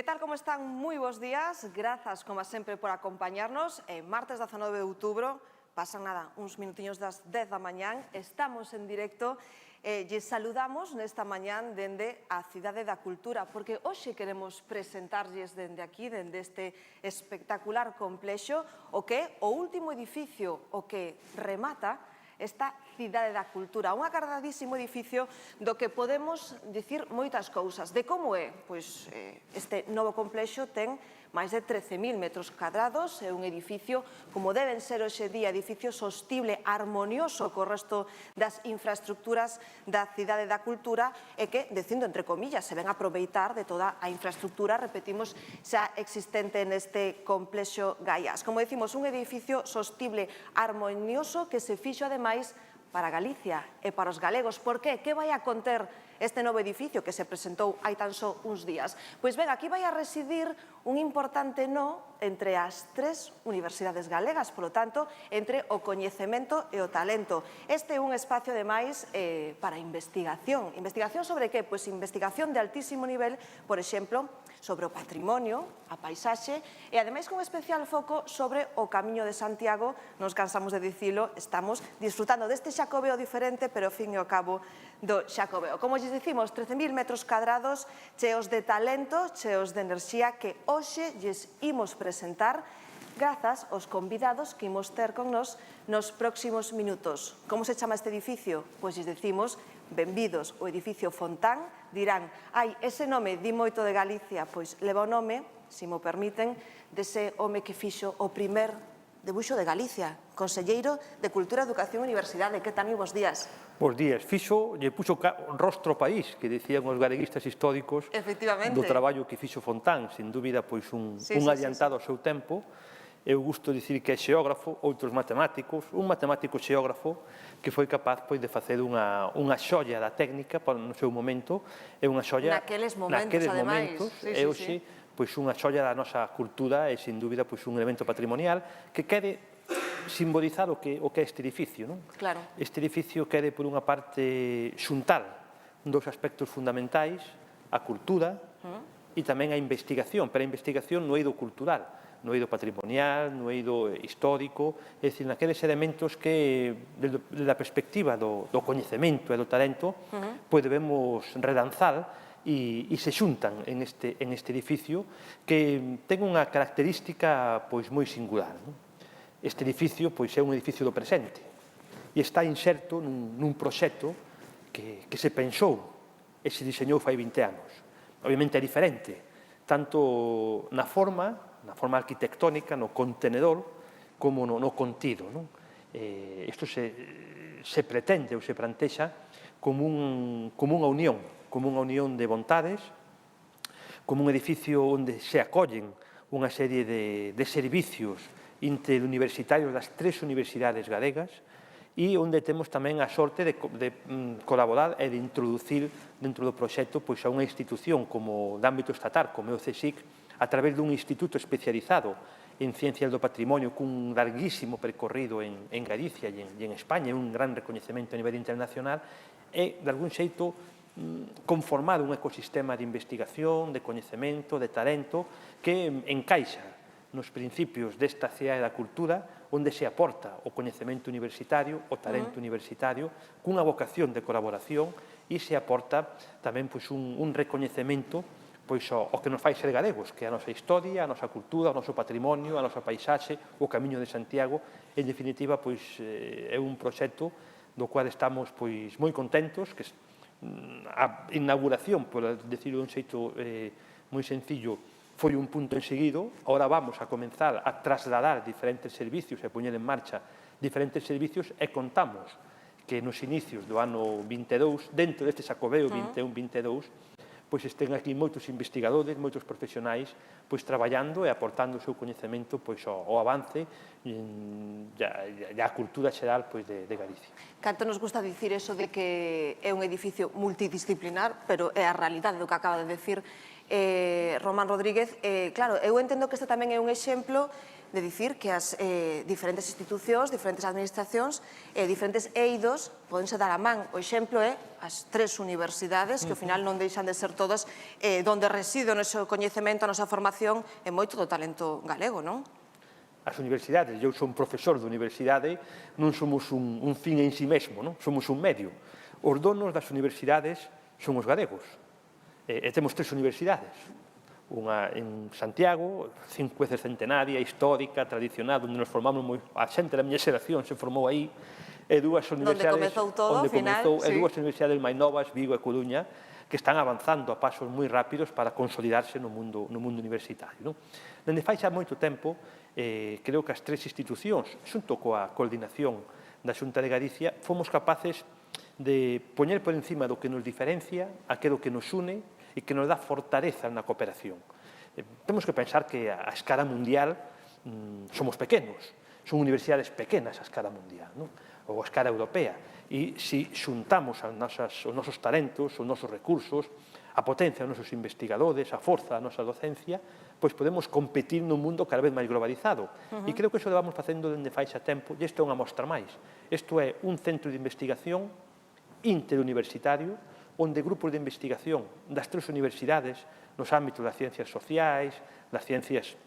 tal, como están? Moi bons días, grazas, como sempre, por acompañarnos. Martes 19 de outubro, pasan nada, uns minutiños das 10 da mañán, estamos en directo e saludamos nesta mañán dende a Cidade da Cultura, porque hoxe queremos presentarlles dende aquí, dende este espectacular complexo, o que é o último edificio, o que remata esta Cidade da Cultura, un acardadísimo edificio do que podemos dicir moitas cousas. De como é? Pois este novo complexo ten máis de 13.000 metros cadrados, é un edificio, como deben ser hoxe día, edificio sostible, armonioso co resto das infraestructuras da Cidade da Cultura e que, dicindo entre comillas, se ven a aproveitar de toda a infraestructura, repetimos, xa existente neste complexo Gaiás. Como decimos, un edificio sostible, armonioso, que se fixo, ademais, para Galicia e para os galegos. Por que? Que vai a conter este novo edificio que se presentou hai tan só uns días? Pois ben, aquí vai a residir un importante nó entre as tres universidades galegas, polo tanto, entre o coñecemento e o talento. Este é un espacio, ademais, para investigación. Investigación sobre que? Pois investigación de altísimo nivel, por exemplo, sobre o patrimonio, a paisaxe e, ademais, con especial foco sobre o Camiño de Santiago. Nos cansamos de dicilo, estamos disfrutando deste Xacobeo diferente, pero, ao fin e ao cabo, do Xacobeo. Como lles dicimos, 13.000 metros cadrados cheos de talento, cheos de enerxía que hoxe lles imos presentar grazas aos convidados que imos ter con nos próximos minutos. Como se chama este edificio? Pois lles decimos, benvidos, o edificio Fontán. Dirán, ai, ese nome di moito de Galicia, pois leva o nome, se mo permiten, dese home que fixo o primer debuxo de Galicia, conselleiro de Cultura, Educación e Universidade. Que tal, bons días? Bos días. Lle puxo rostro ao país, que decían os galeguistas históricos do traballo que fixo Fontán, sin dúbida, pois un adiantado ao seu tempo. Eu gusto dicir que é xeógrafo, outros matemáticos, un matemático xeógrafo que foi capaz de facer unha xolla da técnica no seu momento, é unha xolla naqueles momentos, e hoxe pois unha xolla da nosa cultura e, sin dúbida, pois un elemento patrimonial que quere simbolizar o que é este edificio, non? Claro. Este edificio quere, por unha parte, xuntar dos aspectos fundamentais, a cultura e tamén a investigación, pero a investigación no eido cultural, no eido patrimonial, no eido histórico, é dicir, naqueles elementos que, desde a perspectiva do coñecemento e do talento, podemos redanzar e se xuntan en este edificio que ten unha característica moi singular. Este edificio é un edificio do presente e está inserto nun proxecto que se pensou e se diseñou fai 20 anos. Obviamente é diferente, tanto na forma arquitectónica, no contenedor, como no contido. Isto se pretende ou se plantexa como unha unión de vontades, como un edificio onde se acollen unha serie de servicios interuniversitarios das tres universidades galegas e onde temos tamén a sorte de colaborar e de introducir dentro do proxecto a unha institución como de ámbito estatal, como é o CSIC, a través dun instituto especializado en ciencias do patrimonio cun larguísimo percorrido en Galicia e en España, un gran recoñecemento a nivel internacional, e, de algún xeito, conformar un ecosistema de investigación, de coñecemento, de talento, que encaixa nos principios desta Cidade da Cultura, onde se aporta o coñecemento universitario, o talento universitario, cunha vocación de colaboración, e se aporta tamén un recoñecemento ao que nos fai ser galegos, que é a nosa historia, a nosa cultura, o noso patrimonio, a nosa paisaxe, o Camiño de Santiago. En definitiva, é un proxecto do cual estamos moi contentos, que a inauguración, por decirlo dun xeito moi sencillo, foi un punto en seguido. Ahora vamos a comenzar a trasladar diferentes servicios e a poñer en marcha diferentes servicios e contamos que nos inicios do ano 22, dentro deste Xacobeo 21-22, pois estén aquí moitos investigadores, moitos profesionais, traballando e aportando o seu coñecemento ao avance e á cultura xeral de Galicia. Canto nos gusta dicir eso de que é un edificio multidisciplinar, pero é a realidade do que acaba de decir Román Rodríguez. Claro, eu entendo que este tamén é un exemplo de dicir que as diferentes institucións, diferentes administracións e diferentes eidos podense dar a man. O exemplo é as 3 universidades, que ao final non deixan de ser todas donde reside o noso coñecemento, a nosa formación e moito do talento galego, non? As universidades, eu son profesor de universidade, non somos un fin en si mesmo, non? Somos un medio. Os donos das universidades son os galegos. E temos 3 universidades. Unha en Santiago, 5 veces centenaria, histórica, tradicional, onde nos formamos, a xente da miña xeración se formou aí, e dúas universidades onde comezou todo, ao final, e dúas universidades máis novas, Vigo e Coruña, que están avanzando a pasos moi rápidos para consolidarse no mundo universitario. Dende fai xa moito tempo, creo que as 3 institucións, xunto coa coordinación da Xunta de Galicia, fomos capaces de poñer por encima do que nos diferencia, aquilo que nos une e que nos dá fortaleza na cooperación. Temos que pensar que a escala mundial somos pequenos, son universidades pequenas a escala mundial, ou a escala europea, e se xuntamos os nosos talentos, os nosos recursos, a potencia dos nosos investigadores, a forza da nosa docencia, pois podemos competir nun mundo cada vez máis globalizado. E creo que iso lo vamos facendo dende fai xa tempo, e isto é unha mostra máis. Isto é un centro de investigación interuniversitario, onde grupos de investigación das 3 universidades, nos ámbitos das ciencias sociais, das ciencias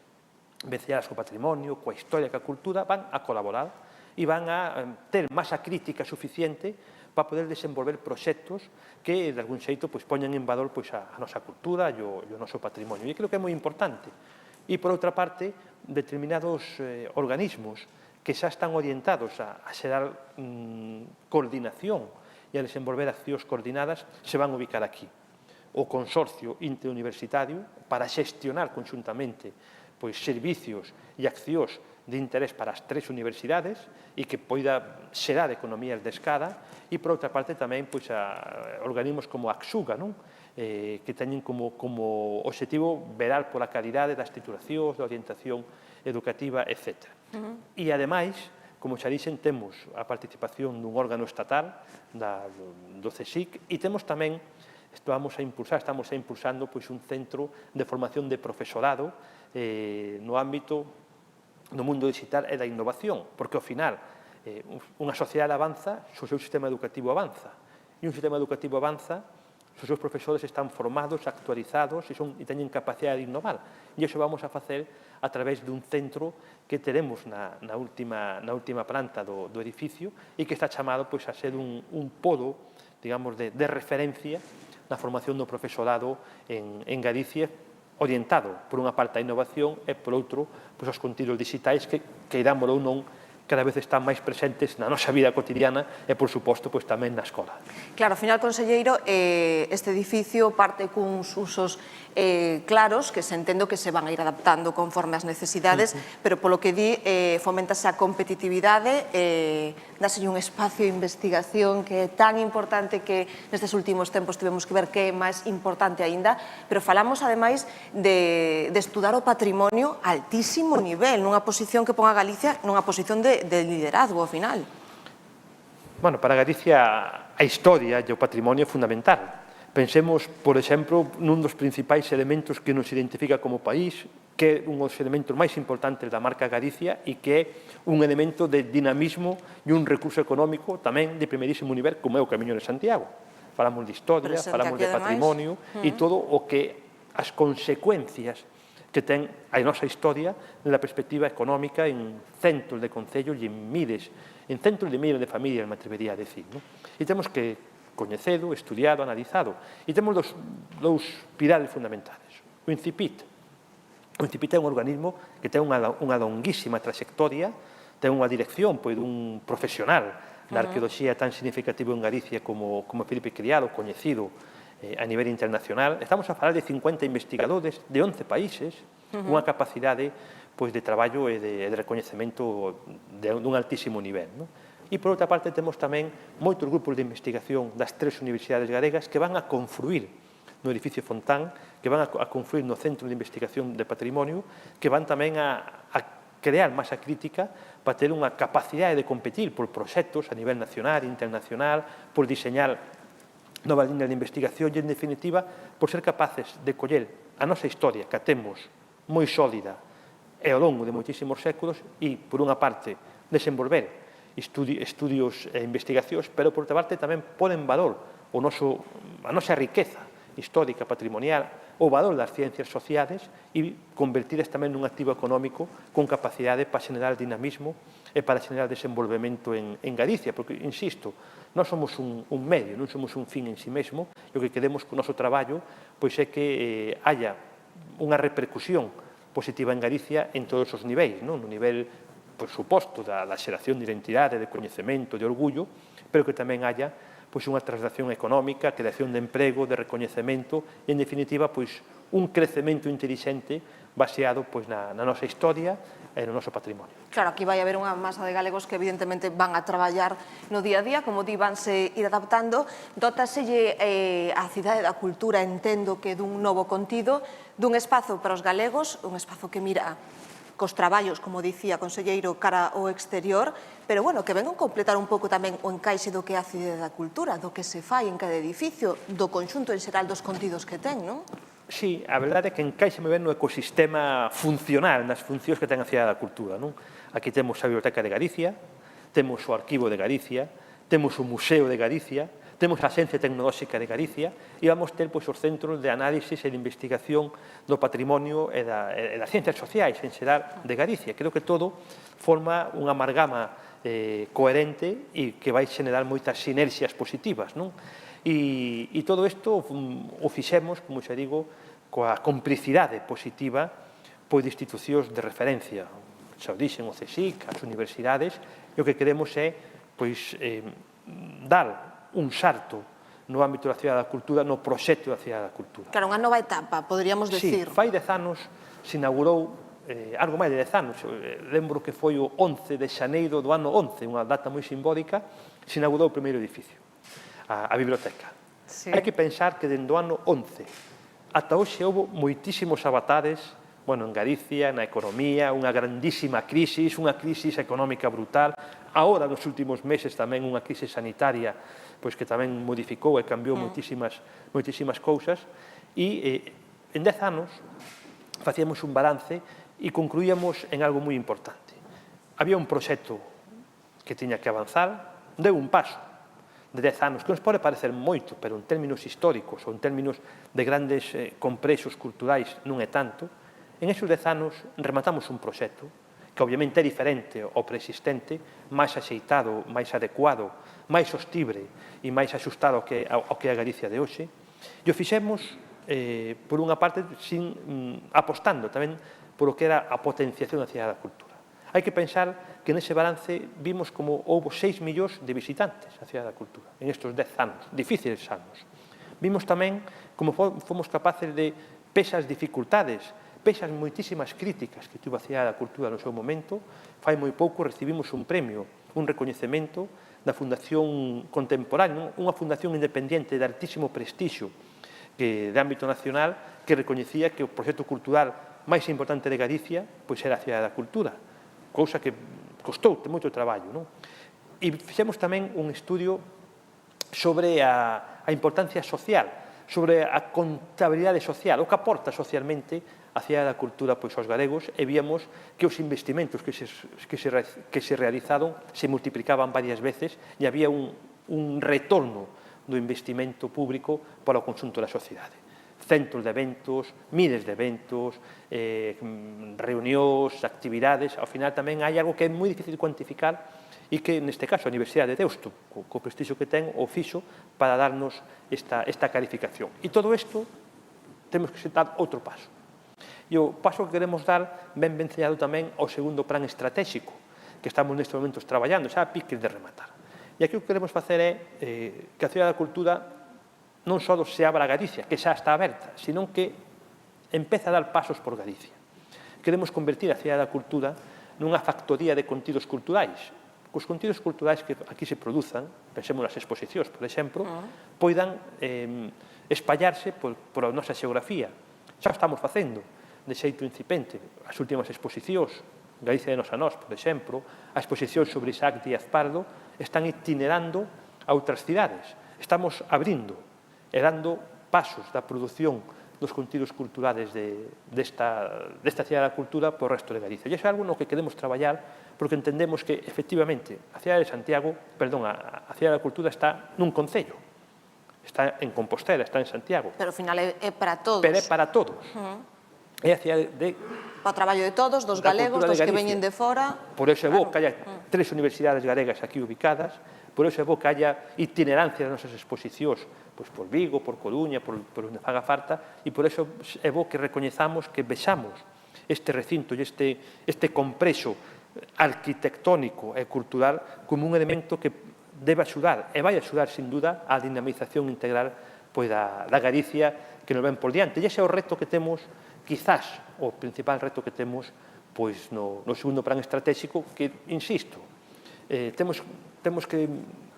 venceladas co patrimonio, coa historia, coa cultura, van a colaborar e van a ter masa crítica suficiente para poder desenvolver proxectos que, de algún xeito, poñan en valor a nosa cultura e o noso patrimonio. E creo que é moi importante. E, por outra parte, determinados organismos que xa están orientados a xerar coordinación e a desenvolver accións coordinadas se van a ubicar aquí. O Consorcio Interuniversitario, para xestionar conxuntamente servicios e accións de interés para as 3 universidades e que poida xerar economías de escala, e, por outra parte, tamén organismos como a Axuga, que teñen como obxectivo velar pola calidade das titulacións, da orientación educativa, etc. E, ademais, como xa dixen, temos a participación dun órgano estatal, do CSIC, e temos tamén, estamos impulsando un centro de formación de profesorado no ámbito do mundo digital e da innovación, porque, ao final, unha sociedade avanza se o seu sistema educativo avanza, e un sistema educativo avanza se os seus profesores están formados, actualizados e teñen capacidade de innovar. E iso vamos a facer a través dun centro que teremos na última planta do edificio e que está chamado a ser un polo, digamos, de referencia na formación do profesorado en Galicia, orientado, por unha parte, a innovación e, por outro, os contidos digitais que, queirámolo ou non, cada vez están máis presentes na nosa vida cotidiana e, por suposto, tamén na escola. Claro, ao final, conselleiro, este edificio parte cuns usos claros que se entendo que se van a ir adaptando conforme as necesidades, pero polo que di, fomentase a competitividade, dáselle un espacio de investigación que é tan importante que nestes últimos tempos tivemos que ver que é máis importante aínda, pero falamos, ademais, de estudar o patrimonio a altísimo nivel, nunha posición que pon a Galicia nunha posición de liderazgo, ao final. Bueno, para Galicia a historia e o patrimonio é fundamental. Pensemos, por exemplo, nun dos principais elementos que nos identifica como país, que é un dos elementos máis importantes da marca Galicia e que é un elemento de dinamismo e un recurso económico tamén de primerísimo nivel, como é o Camiño de Santiago. Falamos de historia, falamos de patrimonio e todo o que as consecuencias que ten a nosa historia na perspectiva económica en centros de concellos e en centros de miles de familias, me atrevería a decir. E temos que coñecedo, estudiado, analizado. E temos dous pilares fundamentales. O INCIPIT. O INCIPIT é un organismo que ten unha longuísima trayectoria, ten unha dirección dun profesional da arqueoloxía tan significativo en Galicia como Felipe Criado, coñecido a nivel internacional. Estamos a falar de 50 investigadores de 11 países, unha capacidade de traballo e de recoñecemento dun altísimo nivel. E, por outra parte, temos tamén moitos grupos de investigación das 3 universidades galegas que van a confluir no edificio Fontán, que van a confluir no Centro de Investigación de Patrimonio, que van tamén a crear masa crítica para ter unha capacidade de competir por proxectos a nivel nacional e internacional, por diseñar novas líneas de investigación e, en definitiva, por ser capaces de coller a nosa historia, que a temos moi sólida e ao longo de moitísimos séculos e, por unha parte, desenvolver estudios e investigacións, pero, por outra parte, tamén pon en valor a nosa riqueza histórica, patrimonial, o valor das ciencias sociales e convertidas tamén nun activo económico con capacidade para xenerar dinamismo e para xenerar desenvolvemento en Galicia, porque, insisto, non somos un medio, non somos un fin en si mesmo, e o que queremos con o noso traballo pois é que haya unha repercusión positiva en Galicia en todos os niveis, no nivel, por suposto, da xeración de identidade, de coñecemento, de orgullo, pero que tamén haya unha traslación económica, creación de emprego, de recoñecemento e, en definitiva, un crecemento intelixente baseado na nosa historia e no noso patrimonio. Claro, aquí vai haber unha masa de galegos que evidentemente van a traballar no día a día, como di, vanse ir adaptando. Dótaselle a Cidade da Cultura, entendo que dun novo contido, dun espazo para os galegos, un espazo que mira cos traballos, como dicía o conselleiro, cara ao exterior, pero, bueno, que vengan completar un pouco tamén o encaixe do que é a Cidade da Cultura, do que se fai en cada edificio, do conxunto en xeral dos contidos que ten, non? Sí, a verdade é que encaixa moi ben no ecosistema funcional, nas funcións que ten a Cidade da Cultura, non? Aquí temos a Biblioteca de Galicia, temos o Arquivo de Galicia, temos o Museo de Galicia, temos a Xencia Tecnolóxica de Galicia e vamos ter os centros de análisis e de investigación do patrimonio e das ciencias sociais en xeral de Galicia. Creo que todo forma unha amalgama coherente e que vai xenerar moitas sinerxias positivas, non? E todo isto o fixemos, como xa digo, coa complicidade positiva de institucións de referencia. Xa o dixen, o CSIC, as universidades, e o que queremos é dar un salto no ámbito da Cidade da Cultura, no proxecto da Cidade da Cultura. Claro, unha nova etapa, poderíamos decir. Sí, fai 10 anos se inaugurou, algo máis de 10 anos, lembro que foi o 11 de xaneiro do ano 11, unha data moi simbólica, se inaugurou o primeiro edificio, a biblioteca. Sí. Hai que pensar que dende o ano 11 ata hoxe houve moitísimos avatares, en Galicia, na economía, unha grandísima crisis, unha crisis económica brutal, agora nos últimos meses tamén unha crise sanitaria que tamén modificou e cambiou moitísimas cousas, e en 10 anos facíamos un balance e concluíamos en algo moi importante. Había un proxecto que tiña que avanzar, deu un paso de 10 anos, que nos pode parecer moito, pero en términos históricos ou en términos de grandes complexos culturais non é tanto. En esos 10 anos rematamos un proxecto que obviamente é diferente ao preexistente, máis axeitado, máis adecuado, máis sostible e máis axustado ao que é a Galicia de hoxe. E o fixemos, por unha parte, apostando tamén por o que era a potenciación da Cidade da Cultura. Hai que pensar que nese balance vimos como houve 6 millóns de visitantes á Cidade da Cultura en estes 10 anos, difíciles anos. Vimos tamén como fomos capaces de, pese ás dificultades, pese ás moitísimas críticas que tuvo a Cidade da Cultura no seu momento, fai moi pouco recibimos un premio, un recoñecemento da Fundación Contemporánea, unha fundación independente de altísimo prestixio de ámbito nacional que recoñecía que o proxecto cultural máis importante de Galicia era a Cidade da Cultura, cousa que costou moito traballo. E fixemos tamén un estudio sobre a importancia social, sobre a contabilidade social, o que aporta socialmente a Cidade da Cultura aos galegos, e víamos que os investimentos que se realizaron se multiplicaban varias veces e había un retorno do investimento público para o conxunto da sociedade. Centos de eventos, miles de eventos, reunións, actividades. Ao final tamén hai algo que é moi difícil de cuantificar e que, neste caso, a Universidade de Deusto, co prestixio que ten, o fixo para darnos esta calificación. E todo isto temos que dar outro paso. E o paso que queremos dar ben enseñado tamén ao segundo plan estratégico que estamos nestes momentos traballando, xa a piques de rematar. E aquí o que queremos facer é que a Cidade da Cultura non só se abra a Galicia, que xa está aberta, senón que empeza a dar pasos por Galicia. Queremos convertir a Cidade da Cultura nunha factoría de contidos culturais. Os contidos culturais que aquí se produzan, pensemos nas exposicións, por exemplo, poidan espallarse por a nosa xeografía. Xa o estamos facendo de xeito incipiente. As últimas exposicións, Galicia de Nos a Nós, por exemplo, a exposición sobre Isaac Díaz Pardo, están itinerando a outras cidades. Estamos abrindo e dando pasos da produción dos contidos culturales desta cidade da cultura por o resto de Galicia. E é algo no que queremos traballar porque entendemos que, efectivamente, a cidade de Santiago, perdón, a cidade da cultura está nun concello. Está en Compostela, está en Santiago. Pero ao final é para todos. Pero é para todos. É a cidade de... Para o traballo de todos, dos galegos, dos que veñen de fora. Por eso é bo que haya 3 universidades galegas aquí ubicadas, por eso é bo que haya itinerancia das nosas exposicións, pois por Vigo, por Coruña, por onde faga falta, e por eso é bo que recoñezamos, que vexamos este recinto e este complexo arquitectónico e cultural como un elemento que debe axudar, e vai axudar, sin duda, á dinamización integral da Galicia que nos ven por diante. E ese é o reto que temos, quizás, o principal reto que temos no segundo plan estratégico, que, insisto, temos que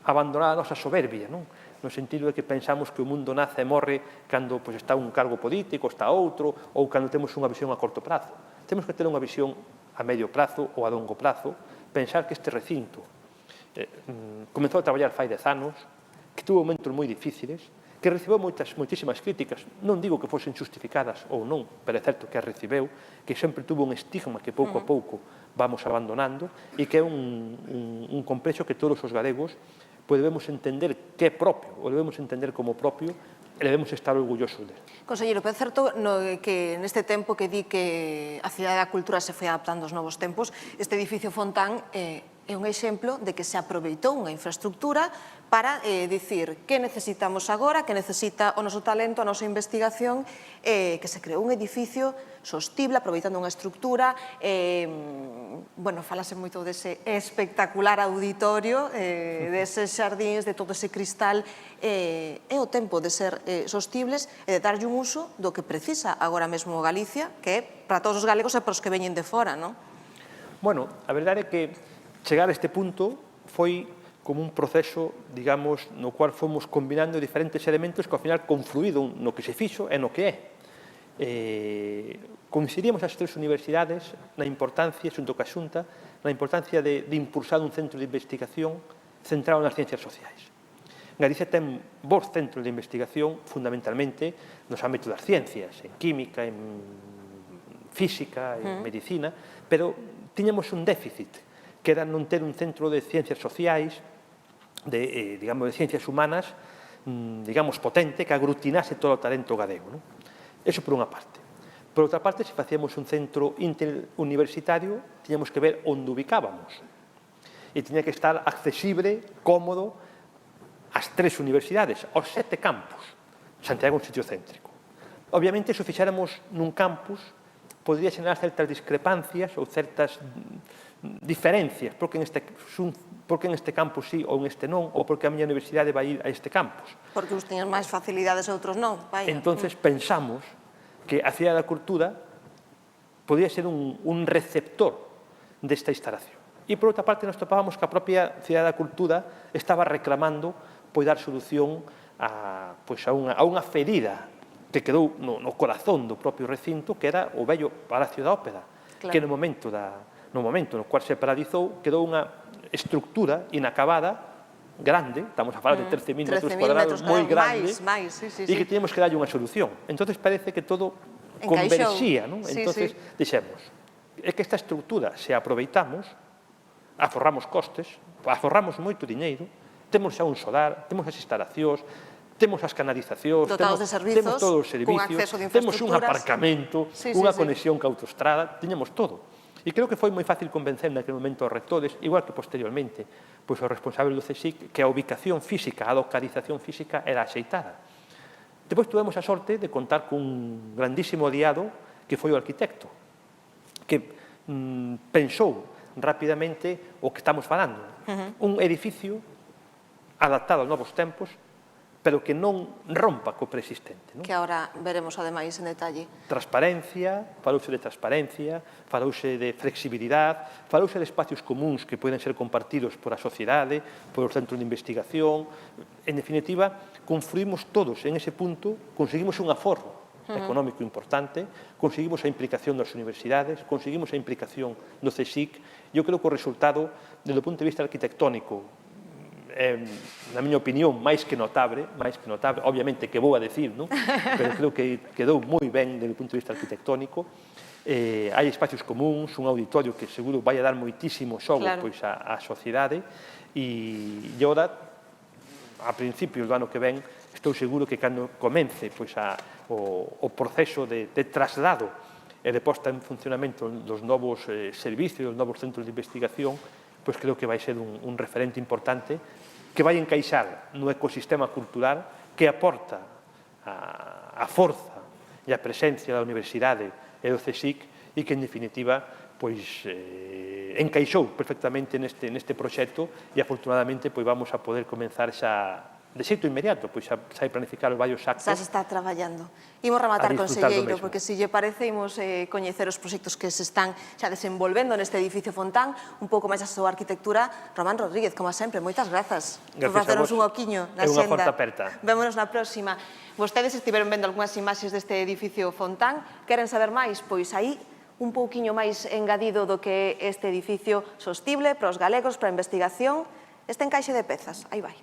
abandonar a nosa soberbia, no sentido de que pensamos que o mundo nace e morre cando está un cargo político, está outro, ou cando temos unha visión a corto prazo. Temos que ter unha visión a medio prazo ou a longo prazo, pensar que este recinto comezou a traballar fai 10 anos, que tuvo momentos moi difíciles, que recibeu moitísimas críticas, non digo que fosen justificadas ou non, pero é certo que as recibeu, que sempre tuvo un estigma que pouco a pouco vamos abandonando e que é un complexo que todos os galegos debemos entender que é propio, o debemos entender como propio e debemos estar orgullosos dele. Conselleiro, pero é certo que neste tempo que di que a cidade da cultura se foi adaptando aos novos tempos, este edificio Fontán é un exemplo de que se aproveitou unha infraestructura para dicir que necesitamos agora, que necesita o noso talento, a nosa investigación, que se creou un edificio sostible, aproveitando unha estructura, falase moito dese espectacular auditorio, deses xardíns, de todo ese cristal, é o tempo de ser sostibles e de darlle un uso do que precisa agora mesmo Galicia, que é para todos os galegos e para os que veñen de fora, non? Bueno, a verdade é que chegar a este punto foi como un proceso, digamos, no cual fomos combinando diferentes elementos que ao final confluído no que se fixo e no que é. Coincidíamos as 3 universidades na importancia, xunto ca Xunta, na importancia de impulsar un centro de investigación centrado nas ciencias sociais. Galicia ten bons centros de investigación fundamentalmente nos ámbitos das ciencias, en química, en física, en medicina, pero tiñamos un déficit, que era non ter un centro de ciencias sociais, de ciencias humanas, digamos, potente, que aglutinase todo o talento galego. Eso por unha parte. Por outra parte, se facíamos un centro interuniversitario, tiñamos que ver onde ubicábamos. E tiña que estar accesible, cómodo, ás 3 universidades, aos 7 campus. Santiago é un sitio céntrico. Obviamente, se o fixéramos nun campus, podría xenerar certas discrepancias ou certas diferencias, porque en este campus sí ou en este non, ou porque a miña universidade vai ir a este campus. Porque uns teñen máis facilidades e outros non. Entonces pensamos que a cidade da cultura podía ser un receptor desta instalación. E por outra parte nos topábamos que a propia cidade da cultura estaba reclamando dar solución a unha ferida que quedou no corazón do propio recinto, que era o vello Palacio da Ópera, que no momento no cual se paralizou, quedou unha estructura inacabada, grande, estamos a falar de 13.000 metros cuadrados, moi grande, e que teníamos que darlle unha solución. Entón parece que todo converxía, non? Entón dixemos, é que esta estructura, se aproveitamos, aforramos costes, aforramos moito diñeiro, temos xa un solar, temos as instalacións, temos as canalizacións, temos todos os servicios, temos un aparcamento, unha conexión ca autoestrada, tiñamos todo. E creo que foi moi fácil convencer naquele momento aos rectores, igual que posteriormente, os responsables do CSIC, que a ubicación física, a localización física era axeitada. Depois tuvemos a sorte de contar cun grandísimo aliado que foi o arquitecto, que pensou rapidamente o que estamos falando. Un edificio adaptado aos novos tempos, pero que non rompa co preexistente. Que agora veremos, ademais, en detalle. Transparencia, falouse de transparencia, falouse de flexibilidade, falouse de espacios comuns que poden ser compartidos por a sociedade, por os centros de investigación. En definitiva, confluímos todos en ese punto, conseguimos un aforro económico importante, conseguimos a implicación das universidades, conseguimos a implicación do CSIC. Eu creo que o resultado, desde o punto de vista arquitectónico, na miña opinión, máis que notable, obviamente que vou a decir, non? Pero creo que quedou moi ben desde o punto de vista arquitectónico. Hai espacios comuns, un auditorio que seguro vai a dar moitísimo xogo á sociedade, e ora, a principios do ano que ven, estou seguro que cando comence o proceso de traslado e de posta en funcionamento dos novos servicios, dos novos centros de investigación, pois creo que vai ser un referente importante que vai encaixar no ecosistema cultural que aporta a forza e a presencia da Universidade e do CSIC e que, en definitiva, pois encaixou perfectamente neste proxecto e, afortunadamente, pois vamos a poder comenzar xa de xeito inmediato, pois xa hai planificar os varios actos. Xa se está traballando. Imos rematar, conselleiro, porque se lle parece, imos coñecer os proxectos que se están xa desenvolvendo neste edificio Fontán, un pouco máis a súa arquitectura. Román Rodríguez, como sempre, moitas grazas por facernos un oquiño na xenda. É unha porta aperta. Vémonos na próxima. Vostedes estiveron vendo algunhas imaxes deste edificio Fontán. Queren saber máis? Pois aí un pouquiño máis engadido do que é este edificio sostible para os galegos, para a investigación. Este encaixe de pezas, aí vai.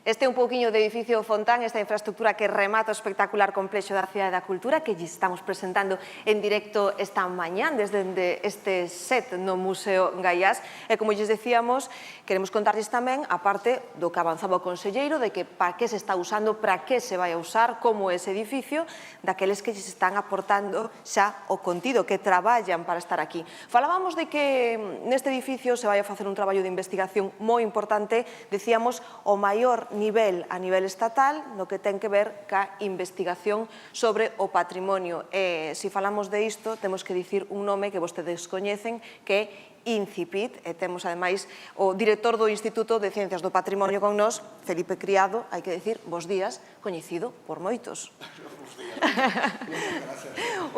Este é un pouquiño de edificio Fontán, esta infraestructura que remata o espectacular complexo da Cidade da Cultura que lle estamos presentando en directo esta mañán desde este set no Museo Gaiás. E como lles decíamos, queremos contarles tamén, a parte do que avanzaba o conselleiro, de que para que se está usando, para que se vai a usar, como ese edificio, daqueles que lles están aportando xa o contido, que traballan para estar aquí. Falábamos de que neste edificio se vai a facer un traballo de investigación moi importante, decíamos, o maior nivel a nivel estatal no que ten que ver ca investigación sobre o patrimonio. Se falamos de isto, temos que dicir un nome que vostedes coñecen, que é INCIPIT, e temos, ademais, o director do Instituto de Ciencias do Patrimonio con nós, Felipe Criado, hai que dicir, bos días, coñecido por moitos. Bos días.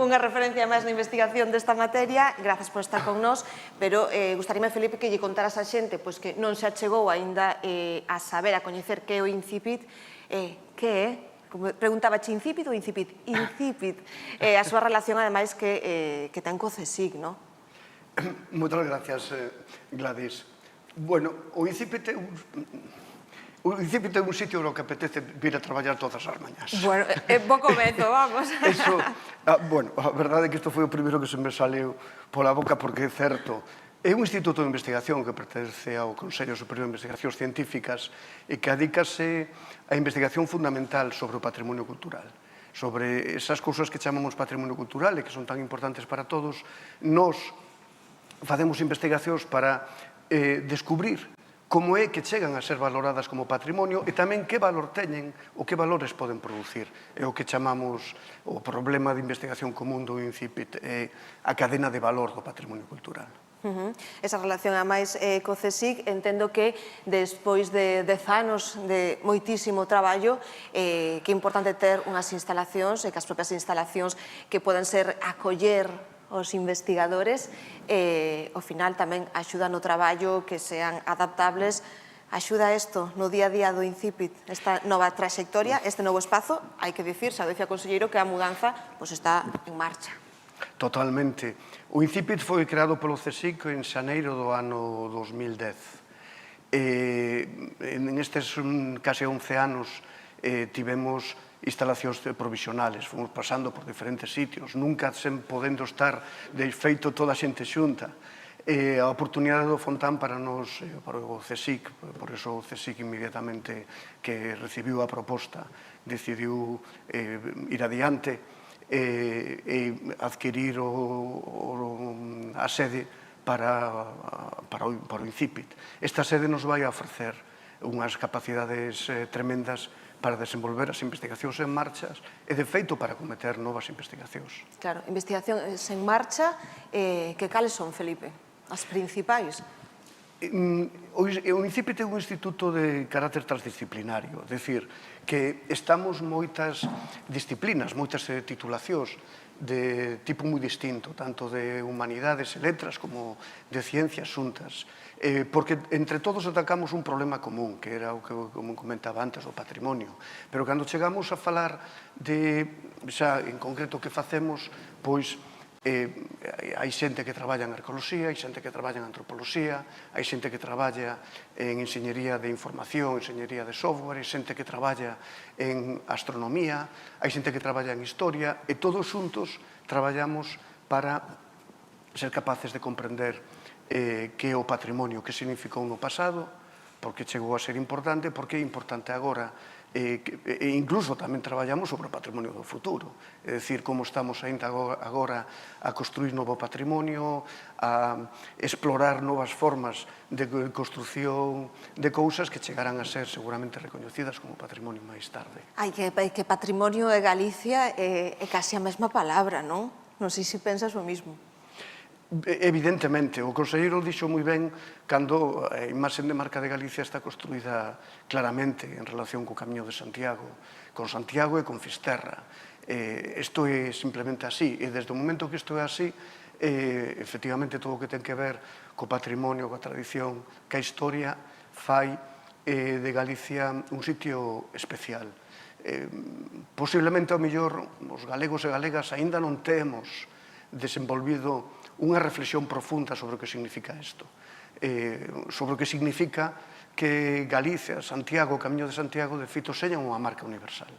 Unha referencia máis na investigación desta materia, grazas por estar con nós, pero gustaríame, Felipe, que lle contaras a xente que non se achegou aínda a saber, a coñecer que é o INCIPIT, que é? Preguntaba, che INCIPIT ou INCIPIT? INCIPIT. A súa relación, ademais, que ten co CSIC, non? Moitas gracias, Gladys. Bueno, o INCIPIT é un sitio no que apetece vir a traballar todas as mañás. Bueno, é bo comezo, vamos. Bueno, a verdade é que isto foi o primeiro que se me saleu pola boca porque é certo. É un instituto de investigación que pertence ao Consello Superior de Investigacións Científicas e que adícase á investigación fundamental sobre o patrimonio cultural. Sobre esas cousas que chamamos patrimonio cultural e que son tan importantes para todos, nós facemos investigacións para descubrir como é que chegan a ser valoradas como patrimonio e tamén que valor teñen ou que valores poden producir. É o que chamamos o problema de investigación común do INCIPIT, a cadena de valor do patrimonio cultural. Esa relación, ademais, co CSIC, entendo que despois de 10 anos de moitísimo traballo, que é importante ter unhas instalacións e que as propias instalacións que poden ser acoller os investigadores, ao final tamén axuda no traballo, que sean adaptables. Axuda isto no día a día do INCIPIT, esta nova trayectoria, este novo espazo, hai que dicir, xa decía o conselleiro, que a mudanza está en marcha. Totalmente. O INCIPIT foi creado polo CSIC en xaneiro do ano 2010. En estes case 11 anos tivemos instalacións provisionales, fomos pasando por diferentes sitios, nunca sen podendo estar de feito toda a xente xunta. a oportunidade do Fontán para nos, para o CSIC, por eso o CSIC inmediatamente que recibiu a proposta decidiu ir adiante e adquirir a sede para o Incipit. Esta sede nos vai a ofrecer unhas capacidades tremendas para desenvolver as investigacións en marchas e, de feito, para cometer novas investigacións. Claro, investigacións en marcha, que cales son, Felipe? As principais? O Incipit é un instituto de carácter transdisciplinario, é dicir, que estamos moitas disciplinas, moitas titulacións de tipo moi distinto, tanto de humanidades e letras como de ciencias xuntas, porque entre todos atacamos un problema común, que era o que, como comentaba antes, o patrimonio. Pero cando chegamos a falar de, xa en concreto, que facemos, pois, hai xente que traballa en arqueoloxía, hai xente que traballa en antropoloxía, hai xente que traballa en enxeñería de información, enxeñería de software, hai xente que traballa en astronomía, hai xente que traballa en historia, e todos xuntos traballamos para ser capaces de comprender que é o patrimonio, que significou no pasado, porque chegou a ser importante, porque é importante agora, e incluso tamén traballamos sobre o patrimonio do futuro, é dicir, como estamos ainda agora a construir novo patrimonio, a explorar novas formas de construción de cousas que chegarán a ser seguramente recoñecidas como patrimonio máis tarde. Ai, que patrimonio e Galicia é casi a mesma palabra, non? Non sei se pensas o mismo. Evidentemente, o conselleiro dixo moi ben cando a imaxe de marca de Galicia está construída claramente en relación co Camiño de Santiago, con Santiago e con Fisterra. Isto é simplemente así, e desde o momento que isto é así, efectivamente, todo o que ten que ver co patrimonio, coa tradición, ca historia, fai de Galicia un sitio especial. Posiblemente, ao mellor, os galegos e galegas aínda non temos desenvolvido unha reflexión profunda sobre o que significa isto, sobre o que significa que Galicia, Santiago, o Camiño de Santiago, de feito, señan unha marca universal.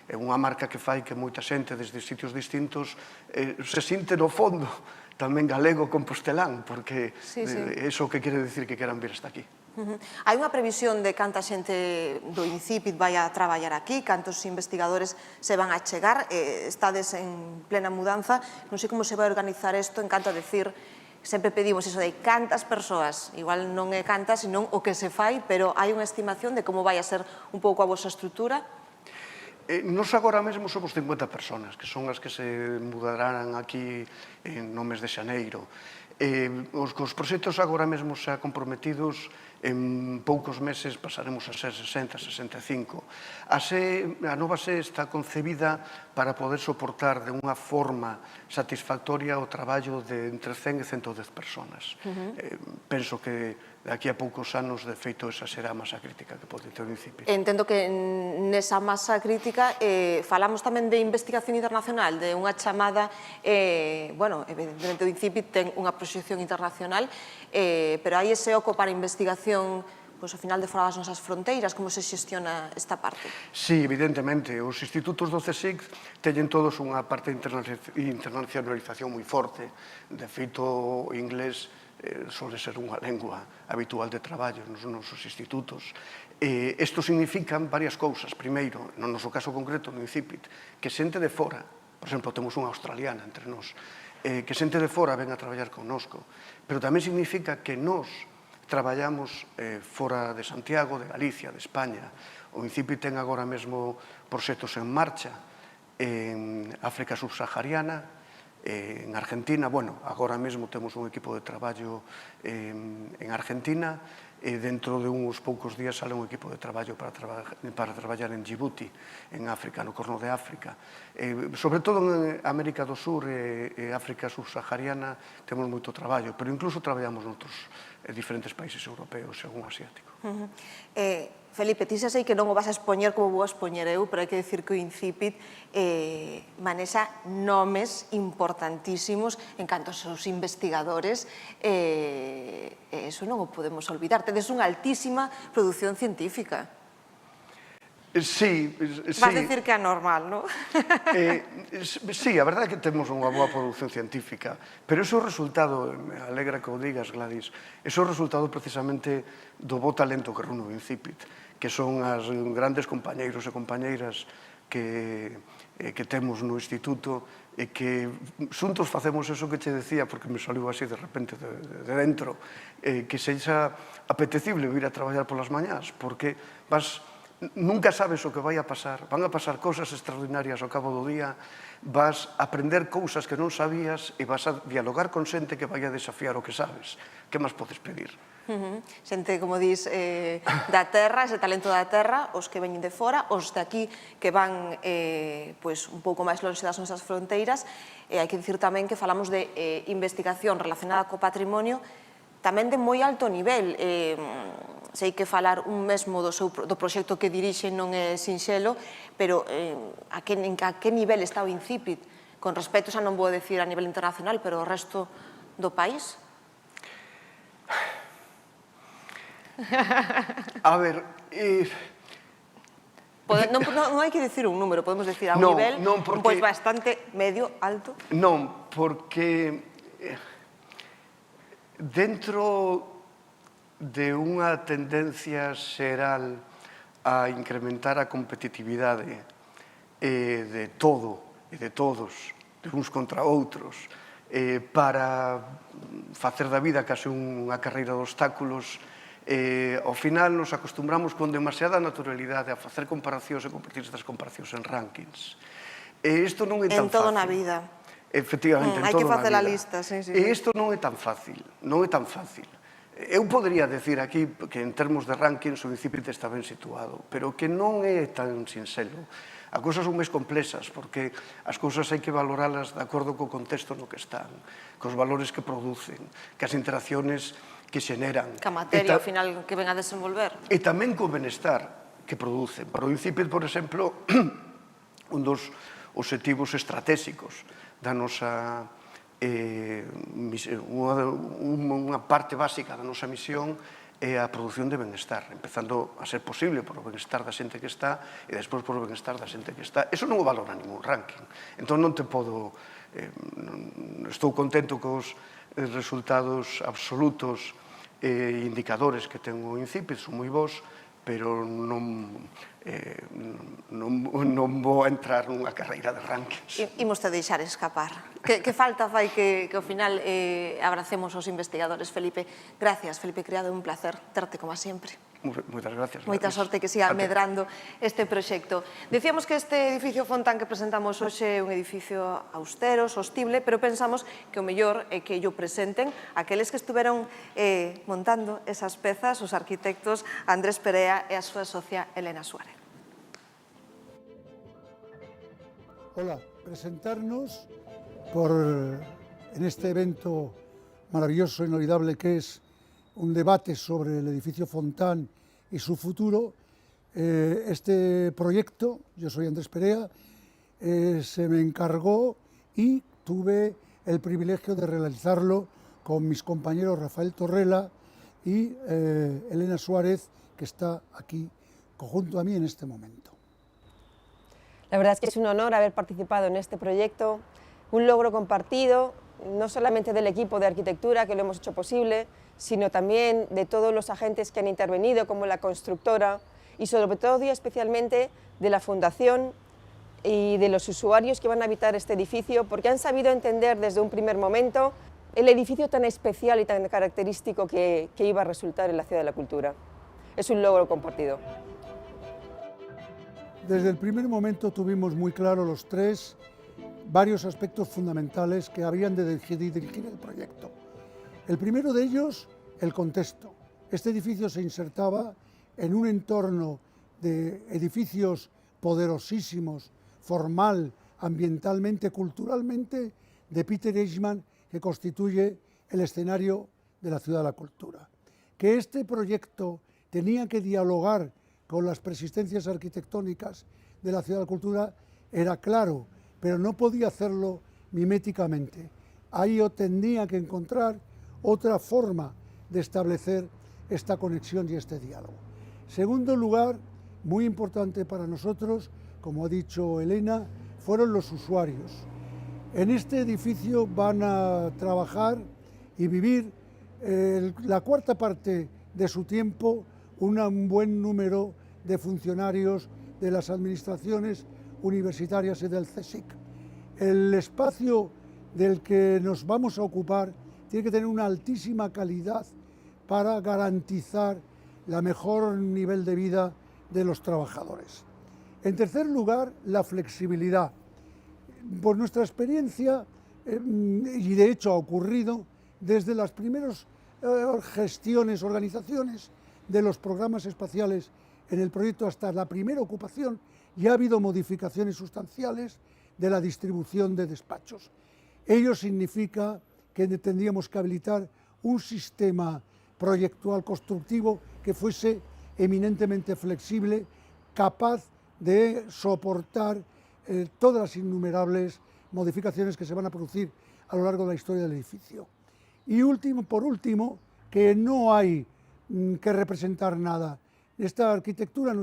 É unha marca que fai que moita xente desde sitios distintos se sinte no fondo tamén galego compostelán, porque é iso que quere dicir que queran vir hasta aquí. Hai unha previsión de canta xente do Incipit vai a traballar aquí, cantos investigadores se van a chegar, estades en plena mudanza, non sei como se vai organizar isto en canto a decir, sempre pedimos iso de cantas persoas, igual non é cantas, senón o que se fai, pero hai unha estimación de como vai a ser un pouco a vosa estrutura? Nos agora mesmo somos 50 personas, que son as que se mudarán aquí no mes de xaneiro. Os proxectos agora mesmo xa comprometidos, en poucos meses pasaremos a ser 60, 65. A nova sede está concebida para poder soportar de unha forma satisfactoria o traballo de entre 100 e 110 personas. Penso que daqui a poucos anos, de feito, esa será a masa crítica que pode ter o Incipit. Entendo que nesa masa crítica falamos tamén de investigación internacional, de unha chamada, bueno, evidentemente o Incipit ten unha proxección internacional, pero hai ese oco para investigación, pois, ao final de fora das nosas fronteiras, como se xestiona esta parte? Sí, evidentemente. Os institutos do CSIC teñen todos unha parte de internacionalización moi forte. De feito, o inglés suele ser unha lengua habitual de traballo nos nosos institutos. Isto significa varias cousas. Primeiro, no noso caso concreto, no Incipit, que xente de fora, por exemplo, temos unha australiana entre nós, que xente de fora ven a traballar connosco, pero tamén significa que nós traballamos fora de Santiago, de Galicia, de España. O Incipit ten agora mesmo proxectos en marcha en África subsahariana, en Argentina. Bueno, agora mesmo temos un equipo de traballo en Argentina, e dentro de uns poucos días sale un equipo de traballo para traballar en Djibouti, en África, no Corno de África. Sobre todo en América do Sur e África subsahariana temos moito traballo, pero incluso traballamos noutros diferentes países europeos e algún asiático. Felipe, ti xa sei que non o vas a expoñer como vou a expoñer eu, pero hai que decir que o Incipit manexa nomes importantísimos en canto aos seus investigadores, e iso non o podemos olvidar. Tedes unha altísima produción científica. Sí, Vas decir que é normal, non? Sí, a verdade é que temos unha boa produción científica, pero iso é o resultado, me alegra que o digas, Gladys, iso é o resultado precisamente do bo talento que reúne o Incipit, que son as grandes compañeiros e compañeiras que temos no Instituto e que xuntos facemos eso que che decía, porque me saliu así de repente de dentro, que sexa apetecible vir a traballar polas mañás, porque nunca sabes o que vai a pasar, van a pasar cousas extraordinarias ao cabo do día, vas a aprender cousas que non sabías e vas a dialogar con xente que vai a desafiar o que sabes. Que máis podes pedir? Xente, como dis, da terra, ese talento da terra, os que veñen de fora, os de aquí que van un pouco máis longe das nosas fronteiras, e hai que dicir tamén que falamos de investigación relacionada co patrimonio tamén de moi alto nivel. Sei que falar un mesmo do proxecto que dirixe non é sinxelo, pero a que nivel está o Incipit? Con respecto, xa non vou decir a nivel internacional, pero o resto do país? A ver... Non hai que dicir un número, podemos decir a un nivel bastante medio, alto. Non, porque dentro de unha tendencia xeral a incrementar a competitividade de todo e de todos, de uns contra outros, para facer da vida case unha carreira de obstáculos, ao final nos acostumbramos con demasiada naturalidade a facer comparacións e convertir estas comparacións en rankings. E isto non é tan fácil. En todo na vida. Efectivamente, en todo na vida. Hai que facer a lista, sí. E isto non é tan fácil, non é tan fácil. Eu podría decir aquí que en termos de rankings o Incipit está ben situado, pero que non é tan sinxelo. As cousas son máis complexas, porque as cousas hai que valoralas de acordo co contexto no que están, cos valores que producen, que as interacciones que xeneran. Que a materia, ao final, que ven a desenvolver. E tamén co benestar que producen. Para o Incipit, por exemplo, un dos obxectivos estratégicos da nosa unha parte básica da nosa misión é a produción de benestar, empezando a ser posible por o benestar da xente que está e despois por o benestar da xente que está. Eso non o valora ningún ranking. Entón non te podo... Estou contento cos resultados absolutos e indicadores que ten o Incipit, son moi bons, pero non vou entrar nunha carreira de rankings. Imos te deixar escapar. Que falta fai que ao final abracemos os investigadores, Felipe? Gracias, Felipe Criado, un placer terte como sempre. Moitas gracias. Moita sorte que siga medrando este proxecto. Dicíamos que este edificio Fontán que presentamos hoxe é un edificio austero, sostible, pero pensamos que o mellor é que ello presenten aqueles que estuveron montando esas pezas, os arquitectos Andrés Perea e a súa socia Elena Suárez. Hola, presentarnos en este evento maravilloso e inolvidable que es un debate sobre el edificio Fontán y su futuro. Este proyecto, yo soy Andrés Perea, se me encargó y tuve el privilegio de realizarlo con mis compañeros Rafael Torrela y Elena Suárez, que está aquí junto a mí en este momento. La verdad es que es un honor haber participado en este proyecto, un logro compartido, no solamente del equipo de arquitectura que lo hemos hecho posible, sino también de todos los agentes que han intervenido, como la constructora, y sobre todo y especialmente de la Fundación y de los usuarios que van a habitar este edificio, porque han sabido entender desde un primer momento el edificio tan especial y tan característico que iba a resultar en la Ciudad de la Cultura. Es un logro compartido. Desde el primer momento tuvimos muy claro los tres varios aspectos fundamentales que habían de dirigir el proyecto. El primero de ellos, el contexto. Este edificio se insertaba en un entorno de edificios poderosísimos, formal, ambientalmente, culturalmente, de Peter Eichmann, que constituye el escenario de la Ciudad de la Cultura. Que este proyecto tenía que dialogar con las persistencias arquitectónicas de la Ciudad de la Cultura era claro, pero no podía hacerlo miméticamente. Ahí tenía que encontrar otra forma de establecer esta conexión y este diálogo. Segundo lugar, muy importante para nosotros, como ha dicho Elena, fueron los usuarios. En este edificio van a trabajar y vivir la cuarta parte de su tiempo un buen número de funcionarios de las administraciones universitarias y del CSIC. El espacio del que nos vamos a ocupar tiene que tener una altísima calidad para garantizar el mejor nivel de vida de los trabajadores. En tercer lugar, la flexibilidad. Por nuestra experiencia, y de hecho ha ocurrido, desde las primeras gestiones, organizaciones de los programas espaciales en el proyecto hasta la primera ocupación, ya ha habido modificaciones sustanciales de la distribución de despachos. Ello significa que tendríamos que habilitar un sistema proyectual constructivo que fuese eminentemente flexible, capaz de soportar todas las innumerables modificaciones que se van a producir a lo largo de la historia del edificio. Y por último, que no hay que representar nada. Esta arquitectura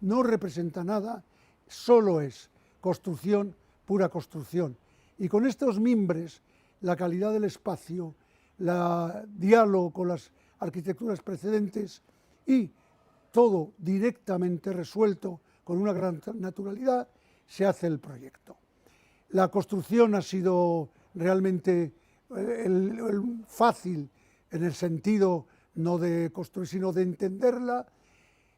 no representa nada, solo es construcción, pura construcción. Y con estos mimbres, la calidad del espacio, el diálogo con las arquitecturas precedentes y todo directamente resuelto con una gran naturalidad, se hace el proyecto. La construcción ha sido realmente fácil en el sentido no de construir, sino de entenderla,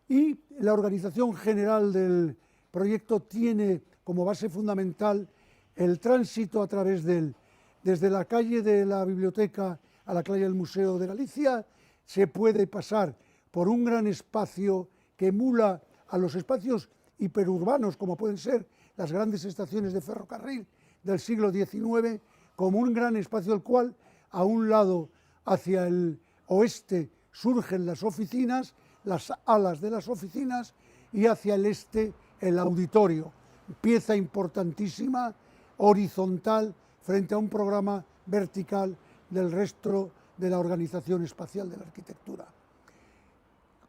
y la organización general del proyecto tiene como base fundamental el tránsito a través desde la calle de la biblioteca a la calle del Museo de Galicia. Se puede pasar por un gran espacio que emula a los espacios hiperurbanos, como pueden ser las grandes estaciones de ferrocarril del siglo XIX, como un gran espacio del cual, a un lado, hacia el oeste, surgen las oficinas, las alas de las oficinas, y hacia el este, el auditorio, pieza importantísima, horizontal, frente a un programa vertical del resto de la organización espacial de la arquitectura.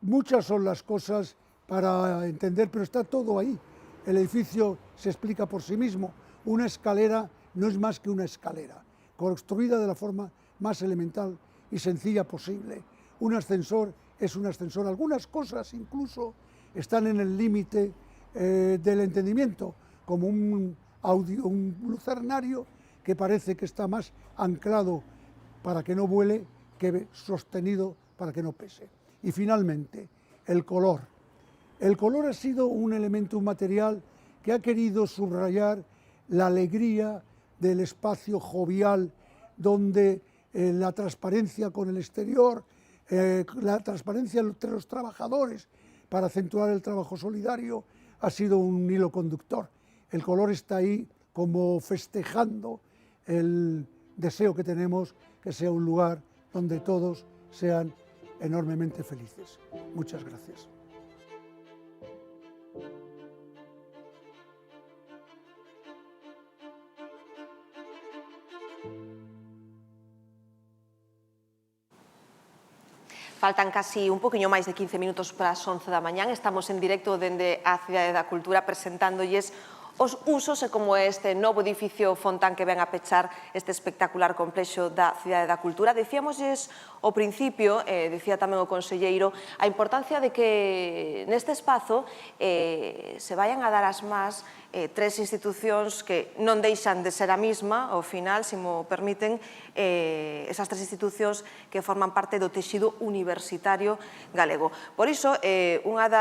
Muchas son las cosas para entender, pero está todo ahí. El edificio se explica por sí mismo. Una escalera no es más que una escalera, construida de la forma más elemental y sencilla posible. Un ascensor es un ascensor. Algunas cosas incluso están en el límite del entendimiento, como un lucernario que parece que está más anclado para que no vuele que sostenido para que no pese. Y finalmente, el color. El color ha sido un elemento, un material que ha querido subrayar la alegría del espacio jovial, donde la transparencia con el exterior, la transparencia entre los trabajadores para acentuar el trabajo solidario ha sido un hilo conductor. El color está ahí como festejando el deseo que tenemos que sea un lugar donde todos sean enormemente felices. Muchas gracias. Faltan casi un poquinho máis de 15 minutos para as 11 da mañán. Estamos en directo dende a Cidade da Cultura presentándollles os usos e como é este novo edificio Fontán que ven a pechar este espectacular complexo da Cidade da Cultura. Decíamosles ao principio, decía tamén o conselleiro, a importancia de que neste espazo se vayan a dar as más tres institucións que non deixan de ser a mesma, ao final, se mo permiten, esas tres institucións que forman parte do texido universitario galego. Por iso, unha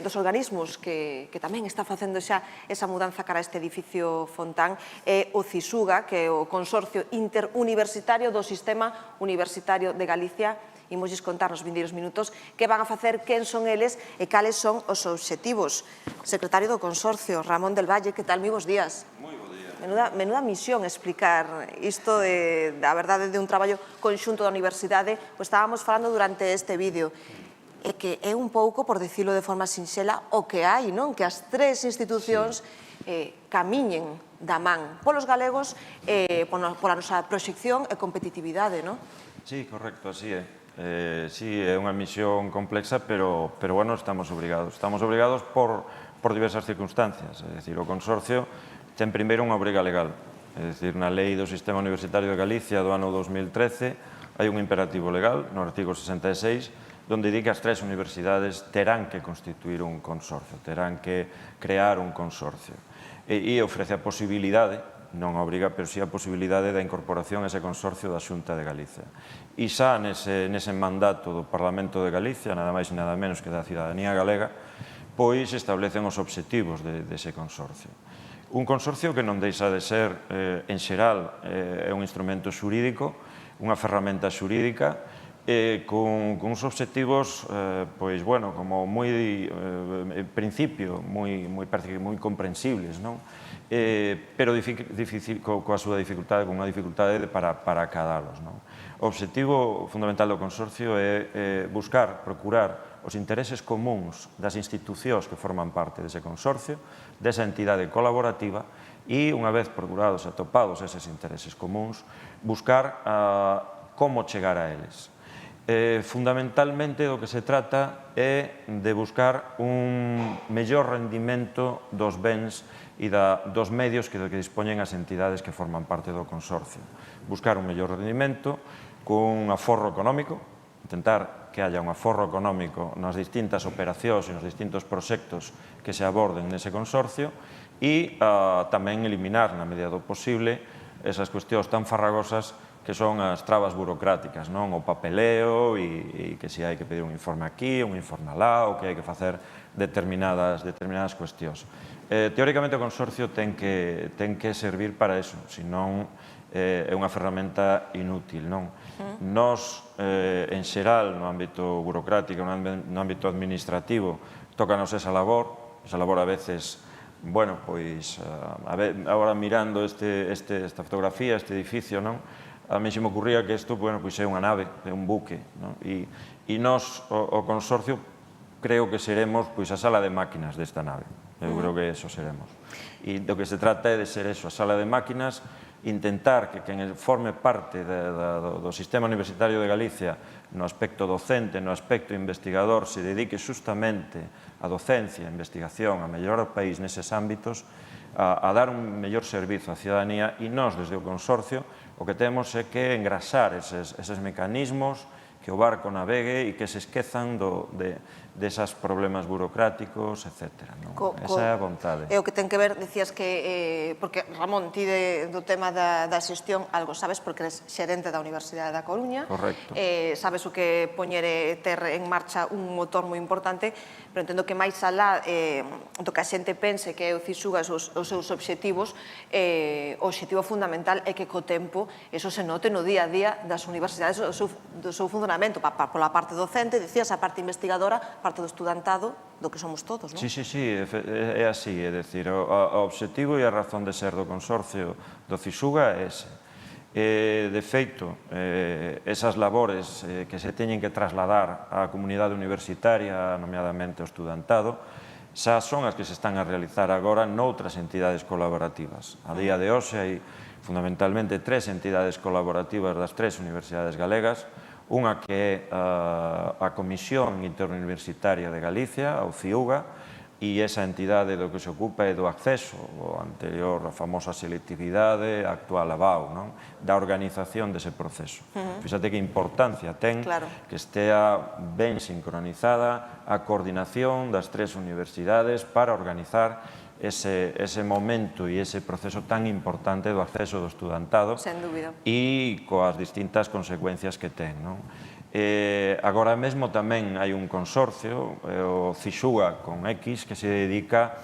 dos organismos que tamén está facendo xa esa mudanza cara a este edificio Fontán é o CISUGA, que é o Consorcio Interuniversitario do Sistema Universitario de Galicia. Imosles contar nos vindeiros minutos que van a facer, quen son eles e cales son os obxectivos. Secretario do Consorcio, Ramón del Valle, que tal? Moi bons días. Moi bo día. Menuda misión explicar isto da verdade de un traballo conxunto da universidade. Pois estábamos falando durante este vídeo. E que é un pouco, por dicilo de forma sinxela, o que hai, non? Que as tres institucións camiñen da man polos galegos pola nosa proxección e competitividade, non? Sí, correcto, así é. Sí, é unha misión complexa, pero bueno, estamos obrigados. Estamos obrigados por diversas circunstancias. É dicir, o Consorcio ten primeiro unha obriga legal. É dicir, na Lei do Sistema Universitario de Galicia do ano 2013 hai un imperativo legal, no artigo 66, donde di que as 3 universidades terán que constituir un consorcio, terán que crear un consorcio. E ofrece a posibilidade, non a obriga, pero sí a posibilidade da incorporación a ese consorcio da Xunta de Galicia. E xa nese mandato do Parlamento de Galicia, nada máis e nada menos que da cidadanía galega, pois establecen os obxectivos dese consorcio. Un consorcio que non deixa de ser, en xeral, é un instrumento xurídico, unha ferramenta xurídica, con uns obxectivos, pois, bueno, como moi, en principio, moi comprensibles, non? Pero coa súa dificultade, con unha dificultade para acadalos, non? O obxectivo fundamental do consorcio é buscar, procurar os intereses comuns das institucións que forman parte dese consorcio, desa entidade colaborativa, e, unha vez procurados e atopados eses intereses comuns, buscar como chegar a eles. Fundamentalmente, do que se trata é de buscar un mellor rendimento dos bens e dos medios que dispoñen as entidades que forman parte do consorcio. Buscar un mellor rendimento con un aforro económico, intentar que haya un aforro económico nas distintas operacións e nos distintos proxectos que se aborden nese consorcio e tamén eliminar, na medida do posible, esas cuestións tan farragosas que son as trabas burocráticas, non? O papeleo e que se hai que pedir un informe aquí, un informe alá, ou que hai que facer determinadas cuestións. Teóricamente o consorcio ten que servir para eso, senón é unha ferramenta inútil, non? Nós, en xeral, no ámbito burocrático, no ámbito administrativo, tócanos esa labor a veces, bueno, pois, agora mirando esta fotografía, este edificio, non? A mí se me ocurría que isto, bueno, pois é unha nave, é un buque, non? E nós, o consorcio, creo que seremos, pois, a sala de máquinas desta nave. Eu creo que eso seremos. E do que se trata é de ser eso, a sala de máquinas, intentar que quen forme parte do sistema universitario de Galicia no aspecto docente, no aspecto investigador, se dedique justamente a docencia, a investigación, a mellorar o país neses ámbitos, a dar un mellor servizo á cidadanía, e nós, desde o consorcio, o que temos é que engrasar eses mecanismos, que o barco navegue e que se esquezan desas problemas burocráticos, etc. Esa é a vontade. É o que ten que ver, decías que, porque Ramón, ti do tema da xestión algo sabes, porque eres xerente da Universidade da Coruña. Correcto. Sabes o que poñer ter en marcha un motor moi importante, pero entendo que máis alá do que a xente pense que é o CISUGA os seus obxectivos, o obxectivo fundamental é que co tempo eso se note no día a día das universidades do seu funcionamento, pola parte docente, dicías, a parte investigadora, parte do estudantado, do que somos todos, non? Sí, é así, é dicir, o obxectivo e a razón de ser do consorcio do CISUGA é ese. De feito, esas labores que se teñen que trasladar á comunidade universitaria, nomeadamente ao estudantado, xa son as que se están a realizar agora noutras entidades colaborativas. A día de hoxe hai fundamentalmente 3 entidades colaborativas das 3 universidades galegas, unha que é a Comisión Interuniversitaria de Galicia, a UCIUGA, e esa entidade do que se ocupa é do acceso, o anterior, a famosa selectividade, a actual ABAU, non? Da organización dese proceso. Fíxate que importancia ten que estea ben sincronizada a coordinación das 3 universidades para organizar ese momento e ese proceso tan importante do acceso do estudantado e coas distintas consecuencias que ten, non? Agora mesmo tamén hai un consorcio, o CISUGA con X, que se dedica